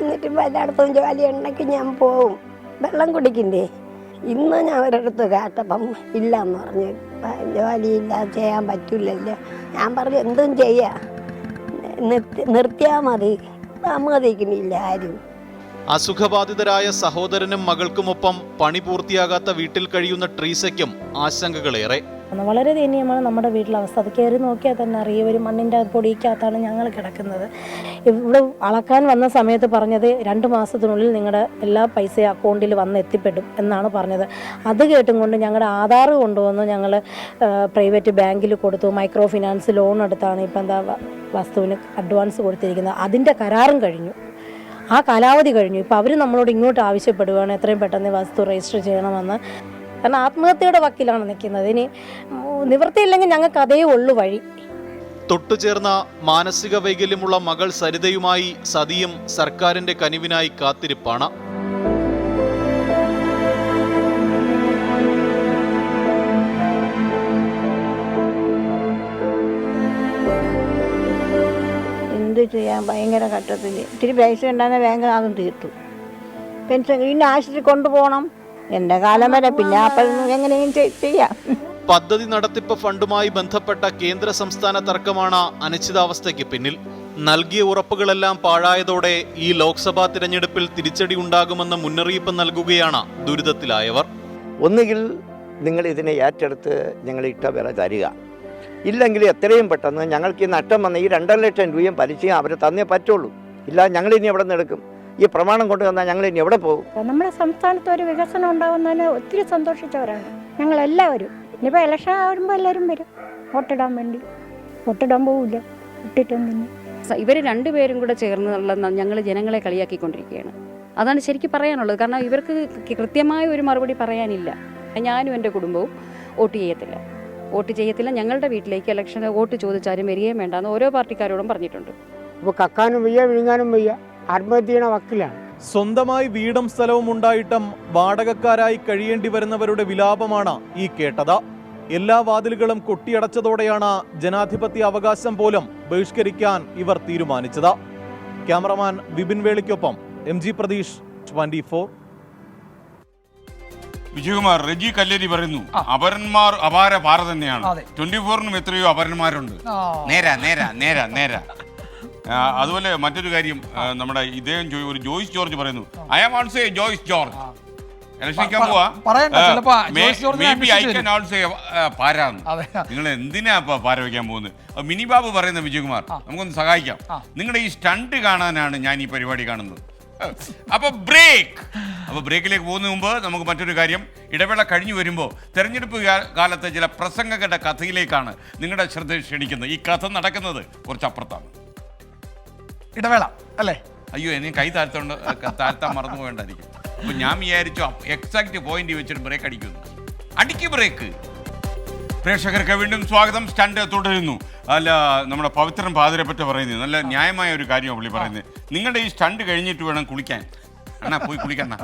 S18: എന്നിട്ട് എല്ലായിടത്തും ജോലി ഉണ്ടെങ്കിൽ ഞാൻ പോവും. വെള്ളം കുടിക്കണ്ടേ? ഇന്ന് ഞാൻ ഒരിടത്ത് കേട്ടപ്പം ഇല്ലയെന്ന് പറഞ്ഞു, ജോലിയില്ല, ചെയ്യാൻ പറ്റില്ലല്ലോ. ഞാൻ പറഞ്ഞു എന്തും ചെയ്യാം, നിർത്തിയാൽ മതി. സമ്മതിക്കുന്നില്ല ആരും.
S19: അസുഖബാധിതരായ സഹോദരനും മകൾക്കുമൊപ്പം പണി പൂർത്തിയാകാത്ത വീട്ടിൽ കഴിയുന്ന ട്രീസയ്ക്കും ആശങ്കകളേറെ.
S20: വളരെ ദയനീയമാണ് നമ്മുടെ വീട്ടിലെ അവസ്ഥ. അത് കയറി നോക്കിയാൽ തന്നെ അറിയാം, ഒരു മണ്ണിൻ്റെ പൊടിക്കകത്താണ് ഞങ്ങൾ കിടക്കുന്നത്. ഇവിടെ അളക്കാൻ വന്ന സമയത്ത് പറഞ്ഞത് 2 മാസത്തിനുള്ളിൽ നിങ്ങളുടെ എല്ലാ പൈസയും അക്കൗണ്ടിൽ വന്ന് എത്തിപ്പെടും എന്നാണ് പറഞ്ഞത്. അത് കേട്ടും കൊണ്ട് ഞങ്ങളുടെ ആധാർ കൊണ്ടുവന്ന് ഞങ്ങൾ പ്രൈവറ്റ് ബാങ്കിൽ കൊടുത്തു. മൈക്രോ ഫിനാൻസ് ലോൺ എടുത്താണ് ഇപ്പം എന്താ വസ്തുവിന് അഡ്വാൻസ് കൊടുത്തിരിക്കുന്നത്. അതിൻ്റെ കരാറും കഴിഞ്ഞു, ആ കാലാവധി കഴിഞ്ഞു. ഇപ്പോൾ അവർ നമ്മളോട് ഇങ്ങോട്ട് ആവശ്യപ്പെടുകയാണ് എത്രയും പെട്ടെന്ന് വസ്തു രജിസ്റ്റർ ചെയ്യണമെന്ന്. കാരണം ആത്മഹത്യയുടെ വക്കിലാണ് നിൽക്കുന്നത്. ഇനി നിവൃത്തിയില്ലെങ്കിൽ ഞങ്ങൾക്ക് അതേ ഉള്ളു വഴി.
S19: തൊട്ടുചേർന്ന മാനസിക വൈകല്യമുള്ള മകൾ സരിതയുമായി സതിയും സർക്കാരിന്റെ കനിവിനായി കാത്തിരിപ്പാണ്.
S18: എന്ത് ചെയ്യാൻ, ഭയങ്കര ഘട്ടത്തിൽ ഇത്തിരി പൈസ ഉണ്ടാകുന്ന ബാങ്ക് അതും തീർത്തു. പെൻഷൻ ഇനി ആശുപത്രി കൊണ്ടുപോകണം. എൻ്റെ കാലം വരെ പിന്നെ അപ്പം എങ്ങനെയും ചെയ്യാം.
S19: പദ്ധതി നടത്തിപ്പ് ഫണ്ടുമായി ബന്ധപ്പെട്ട കേന്ദ്ര സംസ്ഥാന തർക്കമാണ് അനിശ്ചിതാവസ്ഥയ്ക്ക് പിന്നിൽ. നൽകിയ ഉറപ്പുകളെല്ലാം പാഴായതോടെ ഈ ലോക്സഭാ തിരഞ്ഞെടുപ്പിൽ തിരിച്ചടി ഉണ്ടാകുമെന്ന് മുന്നറിയിപ്പ് നൽകുകയാണ് ദുരിതത്തിലായവർ.
S21: ഒന്നുകിൽ നിങ്ങൾ ഇതിനെ ഏറ്റെടുത്ത് ഞങ്ങൾ ഇട്ട വില തരിക, ഇല്ലെങ്കിൽ എത്രയും പെട്ടെന്ന് ഞങ്ങൾക്ക് ഈ നഷ്ടം വന്ന ഈ 2.5 ലക്ഷം രൂപയും പലിശയും അവരെ തന്നേ പറ്റുള്ളൂ. ഇല്ല ഞങ്ങളിനി എവിടെ നിന്ന് എടുക്കും? ഈ പ്രമാണം കൊണ്ട് തന്നാൽ ഞങ്ങൾ ഇനി എവിടെ പോകും?
S20: നമ്മുടെ സംസ്ഥാനത്ത് ഒരു വികസനം ഉണ്ടാകുന്നതിന് ഒത്തിരി സന്തോഷിച്ചവരാണ് ഞങ്ങളെല്ലാവരും. ഇനിയിപ്പോൾ ഇലക്ഷൻ ആകുമ്പോൾ എല്ലാവരും വരും വോട്ടിടാൻ വേണ്ടി. വോട്ടിടാൻ പോവില്ല, ഇട്ടിട്ടെന്തിന്.
S14: ഇവർ രണ്ടുപേരും കൂടെ ചേർന്നുള്ള ഞങ്ങൾ ജനങ്ങളെ കളിയാക്കിക്കൊണ്ടിരിക്കുകയാണ്. അതാണ് ശരിക്കും പറയാനുള്ളത്. കാരണം ഇവർക്ക് കൃത്യമായ ഒരു മറുപടി പറയാനില്ല. ഞാനും എൻ്റെ കുടുംബവും വോട്ട് ചെയ്യത്തില്ല. ഞങ്ങളുടെ വീട്ടിലേക്ക് ഇലക്ഷന് വോട്ട് ചോദിച്ചാലും വരികയും വേണ്ടെന്ന് ഓരോ പാർട്ടിക്കാരോടും പറഞ്ഞിട്ടുണ്ട്.
S10: ഇപ്പോൾ കക്കാനും വയ്യ, വിഴുങ്ങാനും വയ്യ, ആത്മഹത്യയുടെ വക്കിലാണ്.
S9: സ്വന്തമായി വീടും സ്ഥലവും ഉണ്ടായിട്ടും വാടകക്കാരായി കഴിയേണ്ടി വരുന്നവരുടെ വിലാപമാണ് ഈ കേട്ടത്. എല്ലാ വാതിലുകളും കൊട്ടിയടച്ചതോടെയാണ് ജനാധിപത്യ അവകാശം പോലും ബഹിഷ്കരിക്കാൻ ഇവർ തീരുമാനിച്ചത്. ക്യാമറമാൻ വിപിൻ വേളിക്കൊപ്പം MG പ്രതീഷ്, 24.
S1: വിജയകുമാർ, റെജി കല്ലേരി പറയുന്നു അപരന്മാർ അപാര പാറ തന്നെയാണ്. 24-നും എത്രയോ അപരന്മാരുണ്ട്. നേരാ നേരാ നേരാ നേരാ. അതുപോലെ മറ്റൊരു കാര്യം, നമ്മുടെ ഇദ്ദേഹം ഒരു ജോയ്സ് ജോർജ് പറയുന്നു, I am also a Joyce George. ഇലക്ഷനിക്കാൻ പോവാ, പാരാന്ന്. നിങ്ങൾ എന്തിനാ പാര വയ്ക്കാൻ പോകുന്നത്? മിനി ബാബു പറയുന്ന വിജയകുമാർ, നമുക്കൊന്ന് സഹായിക്കാം. നിങ്ങളുടെ ഈ സ്റ്റണ്ട് കാണാനാണ് ഞാൻ ഈ പരിപാടി കാണുന്നത്. അപ്പൊ ബ്രേക്കിലേക്ക് പോകുന്നതിന് മുമ്പ് നമുക്ക് മറ്റൊരു കാര്യം, ഇടവേള കഴിഞ്ഞു വരുമ്പോൾ തെരഞ്ഞെടുപ്പ് കാലത്തെ ചില പ്രസംഗങ്ങളുടെ കഥയിലേക്കാണ് നിങ്ങളുടെ ശ്രദ്ധ ക്ഷണിക്കുന്നത്. ഈ കഥ നടക്കുന്നത് കുറച്ചപ്പുറത്താണ്.
S2: ഇടവേള അല്ലേ?
S1: അയ്യോ, എന്നെ കൈ താഴ്ത്താൻ മറന്നു പോകണ്ടായിരിക്കും. അപ്പൊ ഞാൻ വിചാരിച്ചു എക്സാക്ട് പോയിന്റ് വെച്ചിട്ട് ബ്രേക്ക് അടിക്കുന്നു. അടിക്ക് ബ്രേക്ക്. പ്രേക്ഷകർക്ക് വീണ്ടും സ്വാഗതം. സ്റ്റണ്ട് തുടരുന്നു. അല്ല, നമ്മുടെ പവിത്രൻ പാതിരപ്പറ്റ പറയുന്നത് നല്ല ന്യായമായ ഒരു കാര്യമാണ് പുള്ളി പറയുന്നത്. നിങ്ങളുടെ ഈ സ്റ്റണ്ട് കഴിഞ്ഞിട്ട് വേണം കുളിക്കാൻ. അണ്ണാ പോയി കുളിക്കണ്ണ.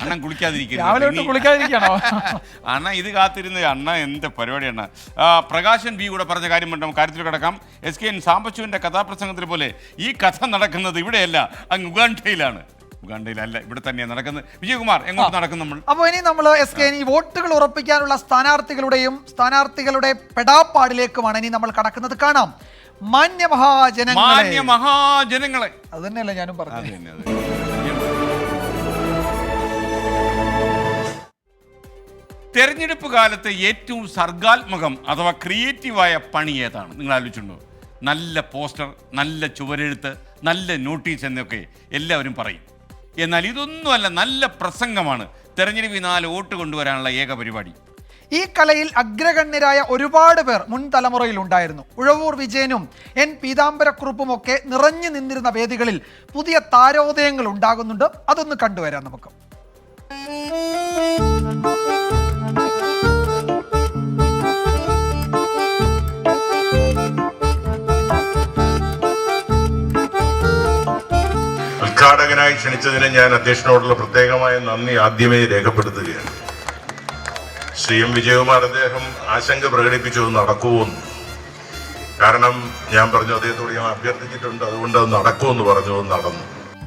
S1: അണ്ണൻ കുളിക്കാതിരിക്കണോ? അണ്ണ ഇത് കാത്തിരുന്ന് അണ്ണ എന്ത് പരിപാടി അണ്ണ. പ്രകാശൻ ബി കൂടെ പറഞ്ഞ കാര്യം നമുക്ക് കാര്യത്തിൽ കിടക്കാം. SKN സാംബശിവന്റെ കഥാപ്രസംഗത്തിൽ പോലെ ഈ കഥ നടക്കുന്നത് ഇവിടെയല്ല, അങ്ങ് ഉഗാണ്ടയിലാണ്. ഉഗാണ്ടയിലല്ല, ഇവിടെ തന്നെയാണ് നടക്കുന്നത്. വിജയകുമാർ, എങ്ങോട്ട് നടക്കും നമ്മൾ?
S2: അപ്പോൾ ഇനി നമ്മൾ SKN വോട്ടുകൾ ഉറപ്പിക്കാനുള്ള സ്ഥാനാർത്ഥികളുടെ പെടാപ്പാടിലേക്കുമാണ് ഇനി നമ്മൾ കടക്കുന്നത്. കാണാം മാന്യമഹാജനങ്ങളെ. അത് തന്നെയല്ലേ ഞാനും പറഞ്ഞു.
S1: തെരഞ്ഞെടുപ്പ് കാലത്തെ ഏറ്റവും സർഗാത്മകം അഥവാ ക്രിയേറ്റീവായ പണി ഏതാണ്? നിങ്ങൾ ആലോചിച്ചിട്ടുണ്ടോ? നല്ല പോസ്റ്റർ, നല്ല ചുവരെഴുത്ത്, നല്ല നോട്ടീസ് എന്നൊക്കെ എല്ലാവരും പറയും. എന്നാൽ ഇതൊന്നുമല്ല, നല്ല പ്രസംഗമാണ് തെരഞ്ഞെടുപ്പ് 4 വോട്ട് കൊണ്ടുവരാനുള്ള ഏക പരിപാടി.
S2: ഈ കലയിൽ അഗ്രഗണ്യരായ ഒരുപാട് പേർ മുൻ തലമുറയിൽ ഉണ്ടായിരുന്നു. ഉഴവൂർ വിജയനും N പീതാംബരക്കുറുപ്പും ഒക്കെ നിറഞ്ഞു നിന്നിരുന്ന വേദികളിൽ പുതിയ താരോദയങ്ങൾ ഉണ്ടാകുന്നുണ്ട്. അതൊന്ന് കണ്ടുവരാം നമുക്ക്.
S22: ഉദ്ഘാടകനായി ക്ഷണിച്ചതിന് ഞാൻ അധ്യക്ഷനോടുള്ള പ്രത്യേകമായ നന്ദി ആദ്യമേ രേഖപ്പെടുത്തുകയാണ്.
S4: ശ്രീ എം വിജയകുമാർ അദ്ദേഹം ആശങ്ക പ്രകടിപ്പിച്ചത് നടക്കുമെന്ന്. കാരണം ഞാൻ പറഞ്ഞു അദ്ദേഹത്തോട് ഞാൻ അഭ്യർത്ഥിച്ചിട്ടുണ്ട്, അതുകൊണ്ട് അത് നടക്കുമെന്ന് പറഞ്ഞു, നടന്നു.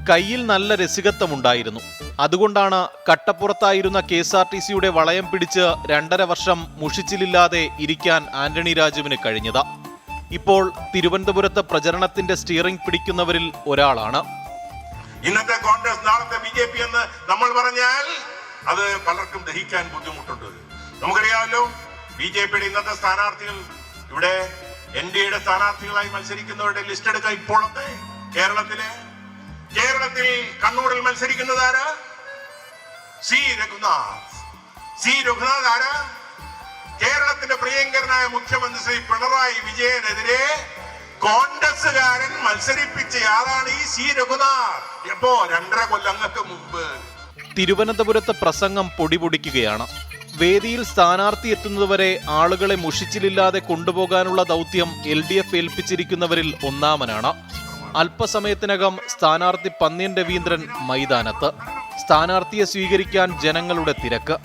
S19: കയ്യിൽ നല്ല രസികത്വമുണ്ടായിരുന്നു. അതുകൊണ്ടാണ് കട്ടപ്പുറത്തായിരുന്ന KSRTCയുടെ വളയം പിടിച്ച് 2.5 വർഷം മുഷിച്ചിലില്ലാതെ ഇരിക്കാൻ ആന്റണി രാജുവിന് കഴിഞ്ഞത്. ഇപ്പോൾ തിരുവനന്തപുരത്ത് പ്രചരണത്തിന്റെ സ്റ്റിയറിംഗ് പിടിക്കുന്നവരിൽ ഒരാളാണ്.
S4: ഇന്നത്തെ കോൺഗ്രസ്, നാളത്തെ BJP എന്ന് നമ്മൾ പറഞ്ഞാൽ അത് പലർക്കും ദഹിക്കാൻ ബുദ്ധിമുട്ടുണ്ട്. നമുക്കറിയാമല്ലോ, BJPയുടെ ഇന്നത്തെ സ്ഥാനാർത്ഥികൾ, ഇവിടെ NDAയുടെ സ്ഥാനാർത്ഥികളായി മത്സരിക്കുന്നവരുടെ ലിസ്റ്റ് എടുക്കുക. ഇപ്പോഴത്തെ കേരളത്തിൽ കണ്ണൂരിൽ മത്സരിക്കുന്നത് ആരാ? സി രഘുനാഥ് ആരാ? കേരളത്തിന്റെ പ്രിയങ്കരനായ മുഖ്യമന്ത്രി ശ്രീ പിണറായി വിജയനെതിരെ കോൺഗ്രസുകാരൻ മത്സരിപ്പിച്ചയാളാണ് ഈ സി രഘുനാഥ്. എപ്പോ 2.5 കൊല്ലങ്ങൾക്ക് മുമ്പ്.
S19: തിരുവനന്തപുരത്ത് പ്രസംഗം പൊടിപൊടിക്കുകയാണ്. വേദിയിൽ സ്ഥാനാർത്ഥി എത്തുന്നതുവരെ ആളുകളെ മുഷിച്ചിലില്ലാതെ കൊണ്ടുപോകാനുള്ള ദൗത്യം LDF ഏൽപ്പിച്ചിരിക്കുന്നവരിൽ ഒന്നാമനാണ്. അല്പസമയത്തിനകം സ്ഥാനാർത്ഥി പന്ന്യൻ രവീന്ദ്രൻ മൈതാനത്ത്. സ്ഥാനാർത്ഥിയെ സ്വീകരിക്കാൻ ജനങ്ങളുടെ തിരക്ക്.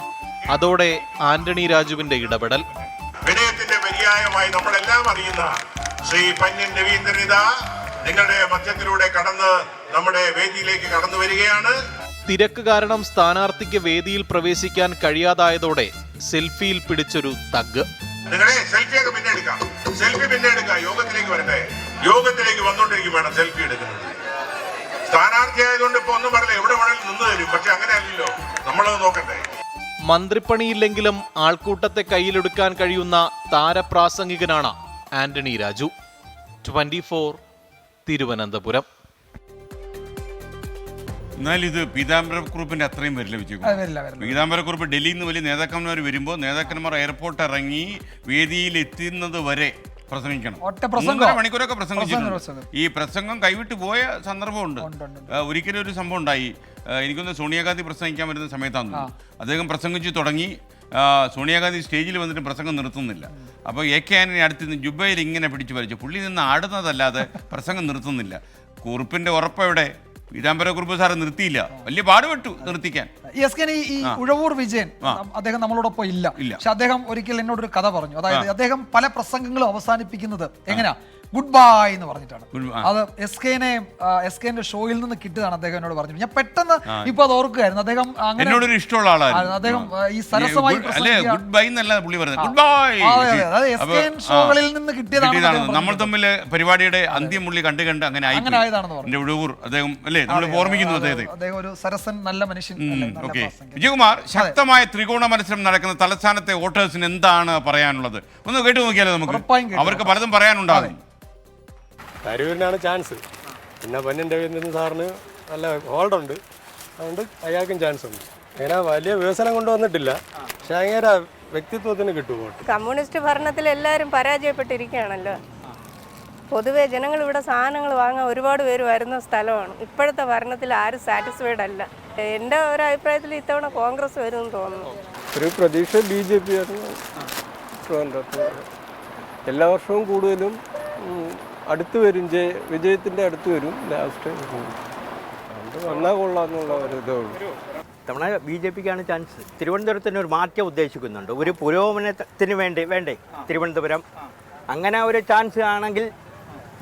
S19: അതോടെ ആന്റണി രാജുവിന്റെ ഇടപെടൽ.
S4: വിനയത്തിന്റെ പര്യായമായി നമ്മളെല്ലാം അറിയുന്ന ശ്രീ പന്ന്യൻ രവീന്ദ്രൻ ഇതാ നിങ്ങളുടെ മധ്യത്തിലൂടെ കടന്ന് നമ്മുടെ വേദിയിലേക്ക് കടന്നു വരികയാണ്.
S19: തിരക്ക് കാരണം സ്ഥാനാർത്ഥിക്ക് വേദിയിൽ പ്രവേശിക്കാൻ കഴിയാതായതോടെ സെൽഫിയിൽ പിടിച്ചൊരു തഗ്.
S4: നിങ്ങളെ സെൽഫിയൊക്കെ പിന്നെ എടുക്കാം, യോഗത്തിലേക്ക് വരട്ടെ. യോഗത്തിലേക്ക് വന്നോണ്ടിരിക്കും വേണം സെൽഫി എടുക്കുന്നത്. സ്ഥാനാർത്ഥി ആയതുകൊണ്ട് ഇപ്പൊ ഒന്നും പറയില്ല, എവിടെ വേണമെങ്കിലും നിന്ന് തരും. പക്ഷെ അങ്ങനെയല്ലല്ലോ, നമ്മളത് നോക്കട്ടെ.
S19: മന്ത്രിപ്പണിയില്ലെങ്കിലും ആൾക്കൂട്ടത്തെ കയ്യിലെടുക്കാൻ കഴിയുന്ന താരപ്രാസംഗികനാണ് ആന്റണി രാജു. 24 തിരുവനന്തപുരം.
S1: എന്നാൽ ഇത് പീതാംബരക്കുറുപ്പിന്റെ അത്രയും വരില്ല വിജയകുമാർ. പീതാംബരക്കുറുപ്പ് ഡൽഹിയിൽ നിന്ന് വലിയ നേതാക്കന്മാർ വരുമ്പോൾ നേതാക്കന്മാർ എയർപോർട്ട് ഇറങ്ങി വേദിയിൽ എത്തുന്നത് വരെ പ്രസംഗിക്കണം. 1.5 മണിക്കൂറൊക്കെ പ്രസംഗിച്ചിട്ടുണ്ട്. ഈ പ്രസംഗം കൈവിട്ട് പോയ സന്ദർഭമുണ്ട്. ഒരിക്കലും ഒരു സംഭവം ഉണ്ടായി. എനിക്കൊന്ന് സോണിയാഗാന്ധി പ്രസംഗിക്കാൻ വരുന്ന സമയത്താണ് അദ്ദേഹം പ്രസംഗിച്ച് തുടങ്ങി. സോണിയാഗാന്ധി സ്റ്റേജിൽ വന്നിട്ട് പ്രസംഗം നിർത്തുന്നില്ല. അപ്പോൾ AK ആന്റണി അടുത്ത് നിന്ന് ജുബയിൽ ഇങ്ങനെ പിടിച്ചു വലിച്ചു. പുള്ളി നിന്ന് ആടുന്നതല്ലാതെ പ്രസംഗം നിർത്തുന്നില്ല. കുറുപ്പിന്റെ ഉറപ്പെവിടെ? പീതാംബരക്കുറുപ്പ് സാറ് നിർത്തിയില്ല, വലിയ പാടുപെട്ടു നിർത്തിക്കാൻ.
S2: ഈ ഉഴവൂർ വിജയൻ അദ്ദേഹം നമ്മളോടൊപ്പം ഇല്ല. പക്ഷെ അദ്ദേഹം ഒരിക്കൽ എന്നോടൊരു കഥ പറഞ്ഞു. അതായത് അദ്ദേഹം പല പ്രസംഗങ്ങളും അവസാനിപ്പിക്കുന്നത് എങ്ങനെയാ, ഗുഡ് ബൈ എന്ന് പറഞ്ഞിട്ടാണ്. അത് SKന്റെ ഷോയിൽ നിന്ന് കിട്ടിയതാണ്. അദ്ദേഹം എന്നോട് പറഞ്ഞു. ഞാൻ പെട്ടെന്ന് ഇപ്പൊ അത് ഓർക്കുകയായിരുന്നു. അദ്ദേഹം
S1: എന്നോടൊരു ഇഷ്ടമുള്ള ആളായിരുന്നു.
S2: അദ്ദേഹം ഈ സരസമായി ഷോകളിൽ നിന്ന് കിട്ടിയതാണ്.
S1: നമ്മൾ തമ്മിൽ പരിപാടിയുടെ അന്ത്യം പുള്ളി കണ്ട് അങ്ങനെ ആയതാണെന്ന് പറഞ്ഞു. ഉഴവൂർ അദ്ദേഹം അല്ലേ, നമ്മൾ ഓർമ്മിക്കുന്നു അദ്ദേഹം ഒരു
S2: സരസൻ, നല്ല മനുഷ്യൻ.
S1: വിജയകുമാർ, ശക്തമായ ത്രികോണ മത്സരം നടക്കുന്ന തലസ്ഥാനത്തെ വോട്ടേഴ്സിന് എന്താണ് പറയാനുള്ളത്? ഒന്ന് കേട്ടു നോക്കിയാലോ നമുക്ക്. അവർക്ക് പലതും പറയാനുണ്ടാകും.
S22: തരൂരിനാണ് ചാൻസ്. പിന്നെ പന്ന്യൻ രവീന്ദ്രൻ സാറിന് നല്ല ഹോൾഡുണ്ട്, അതുകൊണ്ട് അയാൾക്കും ചാൻസ് ഉണ്ട്. അങ്ങനെ വലിയ വികസനം കൊണ്ടുവന്നിട്ടില്ല, പക്ഷെ അങ്ങനെ വ്യക്തിത്വത്തിന് കിട്ടും വോട്ട്.
S23: കമ്മ്യൂണിസ്റ്റ് ഭരണത്തിൽ എല്ലാവരും പരാജയപ്പെട്ടിരിക്കുകയാണല്ലോ. പൊതുവെ ജനങ്ങൾ ഇവിടെ സാധനങ്ങൾ വാങ്ങാൻ ഒരുപാട് പേര് വരുന്ന സ്ഥലമാണ്. ഇപ്പോഴത്തെ ഭരണത്തിൽ ആരും സാറ്റിസ്ഫൈഡ് അല്ല. എൻ്റെ ഒരു അഭിപ്രായത്തിൽ ഇത്തവണ കോൺഗ്രസ് വരുമെന്ന് തോന്നുന്നു.
S22: ഒരു പ്രതീക്ഷ BJP ആയിരുന്നു. എല്ലാ വർഷവും കൂടുതലും അടുത്ത് വരും, വിജയത്തിൻ്റെ അടുത്ത് വരും, ലാസ്റ്റ് വന്നാൽ കൊള്ളാമെന്നുള്ള ഒരു ഇതേ ഉള്ളൂ.
S21: തവണ BJPക്കാണ് ചാൻസ്. തിരുവനന്തപുരത്തിന് ഒരു മാറ്റം ഉദ്ദേശിക്കുന്നുണ്ട്, ഒരു പുരോഗമനത്തിന് വേണ്ടേ തിരുവനന്തപുരം. അങ്ങനെ ഒരു ചാൻസ് ആണെങ്കിൽ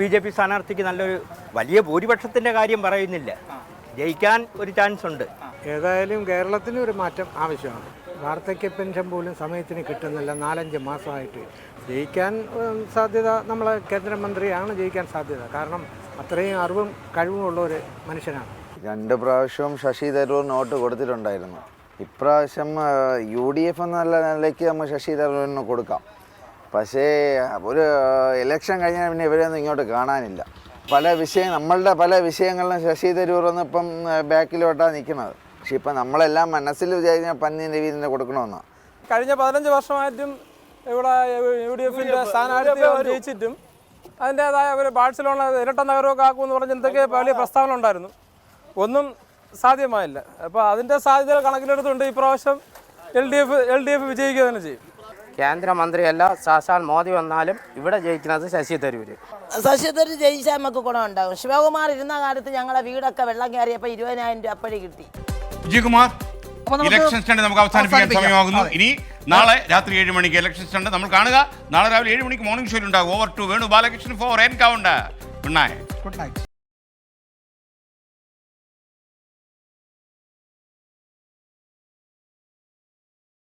S21: BJP സ്ഥാനാർത്ഥിക്ക് നല്ലൊരു വലിയ ഭൂരിപക്ഷത്തിൻ്റെ കാര്യം പറയുന്നില്ല, ജയിക്കാൻ ഒരു ചാൻസ് ഉണ്ട്.
S10: ഏതായാലും കേരളത്തിന് ഒരു മാറ്റം ആവശ്യമാണ്. വാർദ്ധക്യ പെൻഷൻ പോലും സമയത്തിന് കിട്ടുന്നില്ല. 4-5 മാസമായിട്ട് ജയിക്കാൻ സാധ്യത നമ്മളെ കേന്ദ്രമന്ത്രിയാണ് ജയിക്കാൻ സാധ്യത. കാരണം അത്രയും അറിവും കഴിവുമുള്ള ഒരു മനുഷ്യനാണ്.
S24: 2 പ്രാവശ്യവും ശശി തരൂർ നോട്ട് കൊടുത്തിട്ടുണ്ടായിരുന്നു. ഇപ്രാവശ്യം UDF എന്നുള്ള നിലയ്ക്ക് നമ്മൾ ശശി തരൂരിന് കൊടുക്കാം. പക്ഷേ ഒരു ഇലക്ഷൻ കഴിഞ്ഞാൽ പിന്നെ ഇവരെയൊന്നും ഇങ്ങോട്ട് കാണാനില്ല. നമ്മളുടെ പല വിഷയങ്ങളിലും ശശി തരൂർ ഇപ്പം ബാക്കിലോട്ടാണ് നിൽക്കുന്നത്. പക്ഷെ ഇപ്പം നമ്മളെല്ലാം മനസ്സിൽ വിചാരിച്ചാൽ പന്ന്യൻ രവീന്ദ്രനെ കൊടുക്കണമെന്നാണ്.
S22: കഴിഞ്ഞ 15 വർഷമായിട്ടും ഇവിടെ UDFന്റെ സ്ഥാനാർത്ഥി ജയിച്ചിട്ടും അതിൻ്റെതായ ഒരു ബാഴ്സലോണ ഇരട്ട നഗരമൊക്കെ ആക്കുമെന്ന് പറഞ്ഞ് എന്തൊക്കെ വലിയ പ്രസ്താവന ഉണ്ടായിരുന്നു, ഒന്നും സാധ്യമായില്ല. അപ്പോൾ അതിൻ്റെ സാധ്യത കണക്കിലെടുത്തുകൊണ്ട് ഇപ്രാവശ്യം LDF വിജയിക്കുക തന്നെ ചെയ്യും.
S25: കേന്ദ്രമന്ത്രിയല്ല, സാക്ഷാൽ മോദി വന്നാലും ഇവിടെ ജയിക്കുന്നത് ശശി തരൂര്.
S13: ശശി തരൂർ ജയിച്ചാൽ നമുക്ക് ഗുണമുണ്ടാകും. ശിവകുമാർ ഇരുന്ന കാലത്ത് ഞങ്ങളുടെ വീടൊക്കെ വെള്ളം കയറിയപ്പോൾ 20,000 രൂപ അപ്പോഴേ കിട്ടി.
S1: വിജയകുമാർ,
S2: അപ്പോൾ നമുക്ക്
S1: ഇലക്ഷൻ സ്റ്റണ്ട് നമുക്ക് അവസാനിപ്പിക്കാൻ സമയമാകുന്നു. ഇനി നാളെ രാത്രി 7 മണിക്ക് ഇലക്ഷൻ സ്റ്റണ്ട് നമ്മൾ കാണുക. നാളെ രാവിലെ 7 മണിക്ക് മോർണിംഗ് ഷോയിൽ ഉണ്ടാകും. Over to Venu Balakrishnan for encounter. Good night.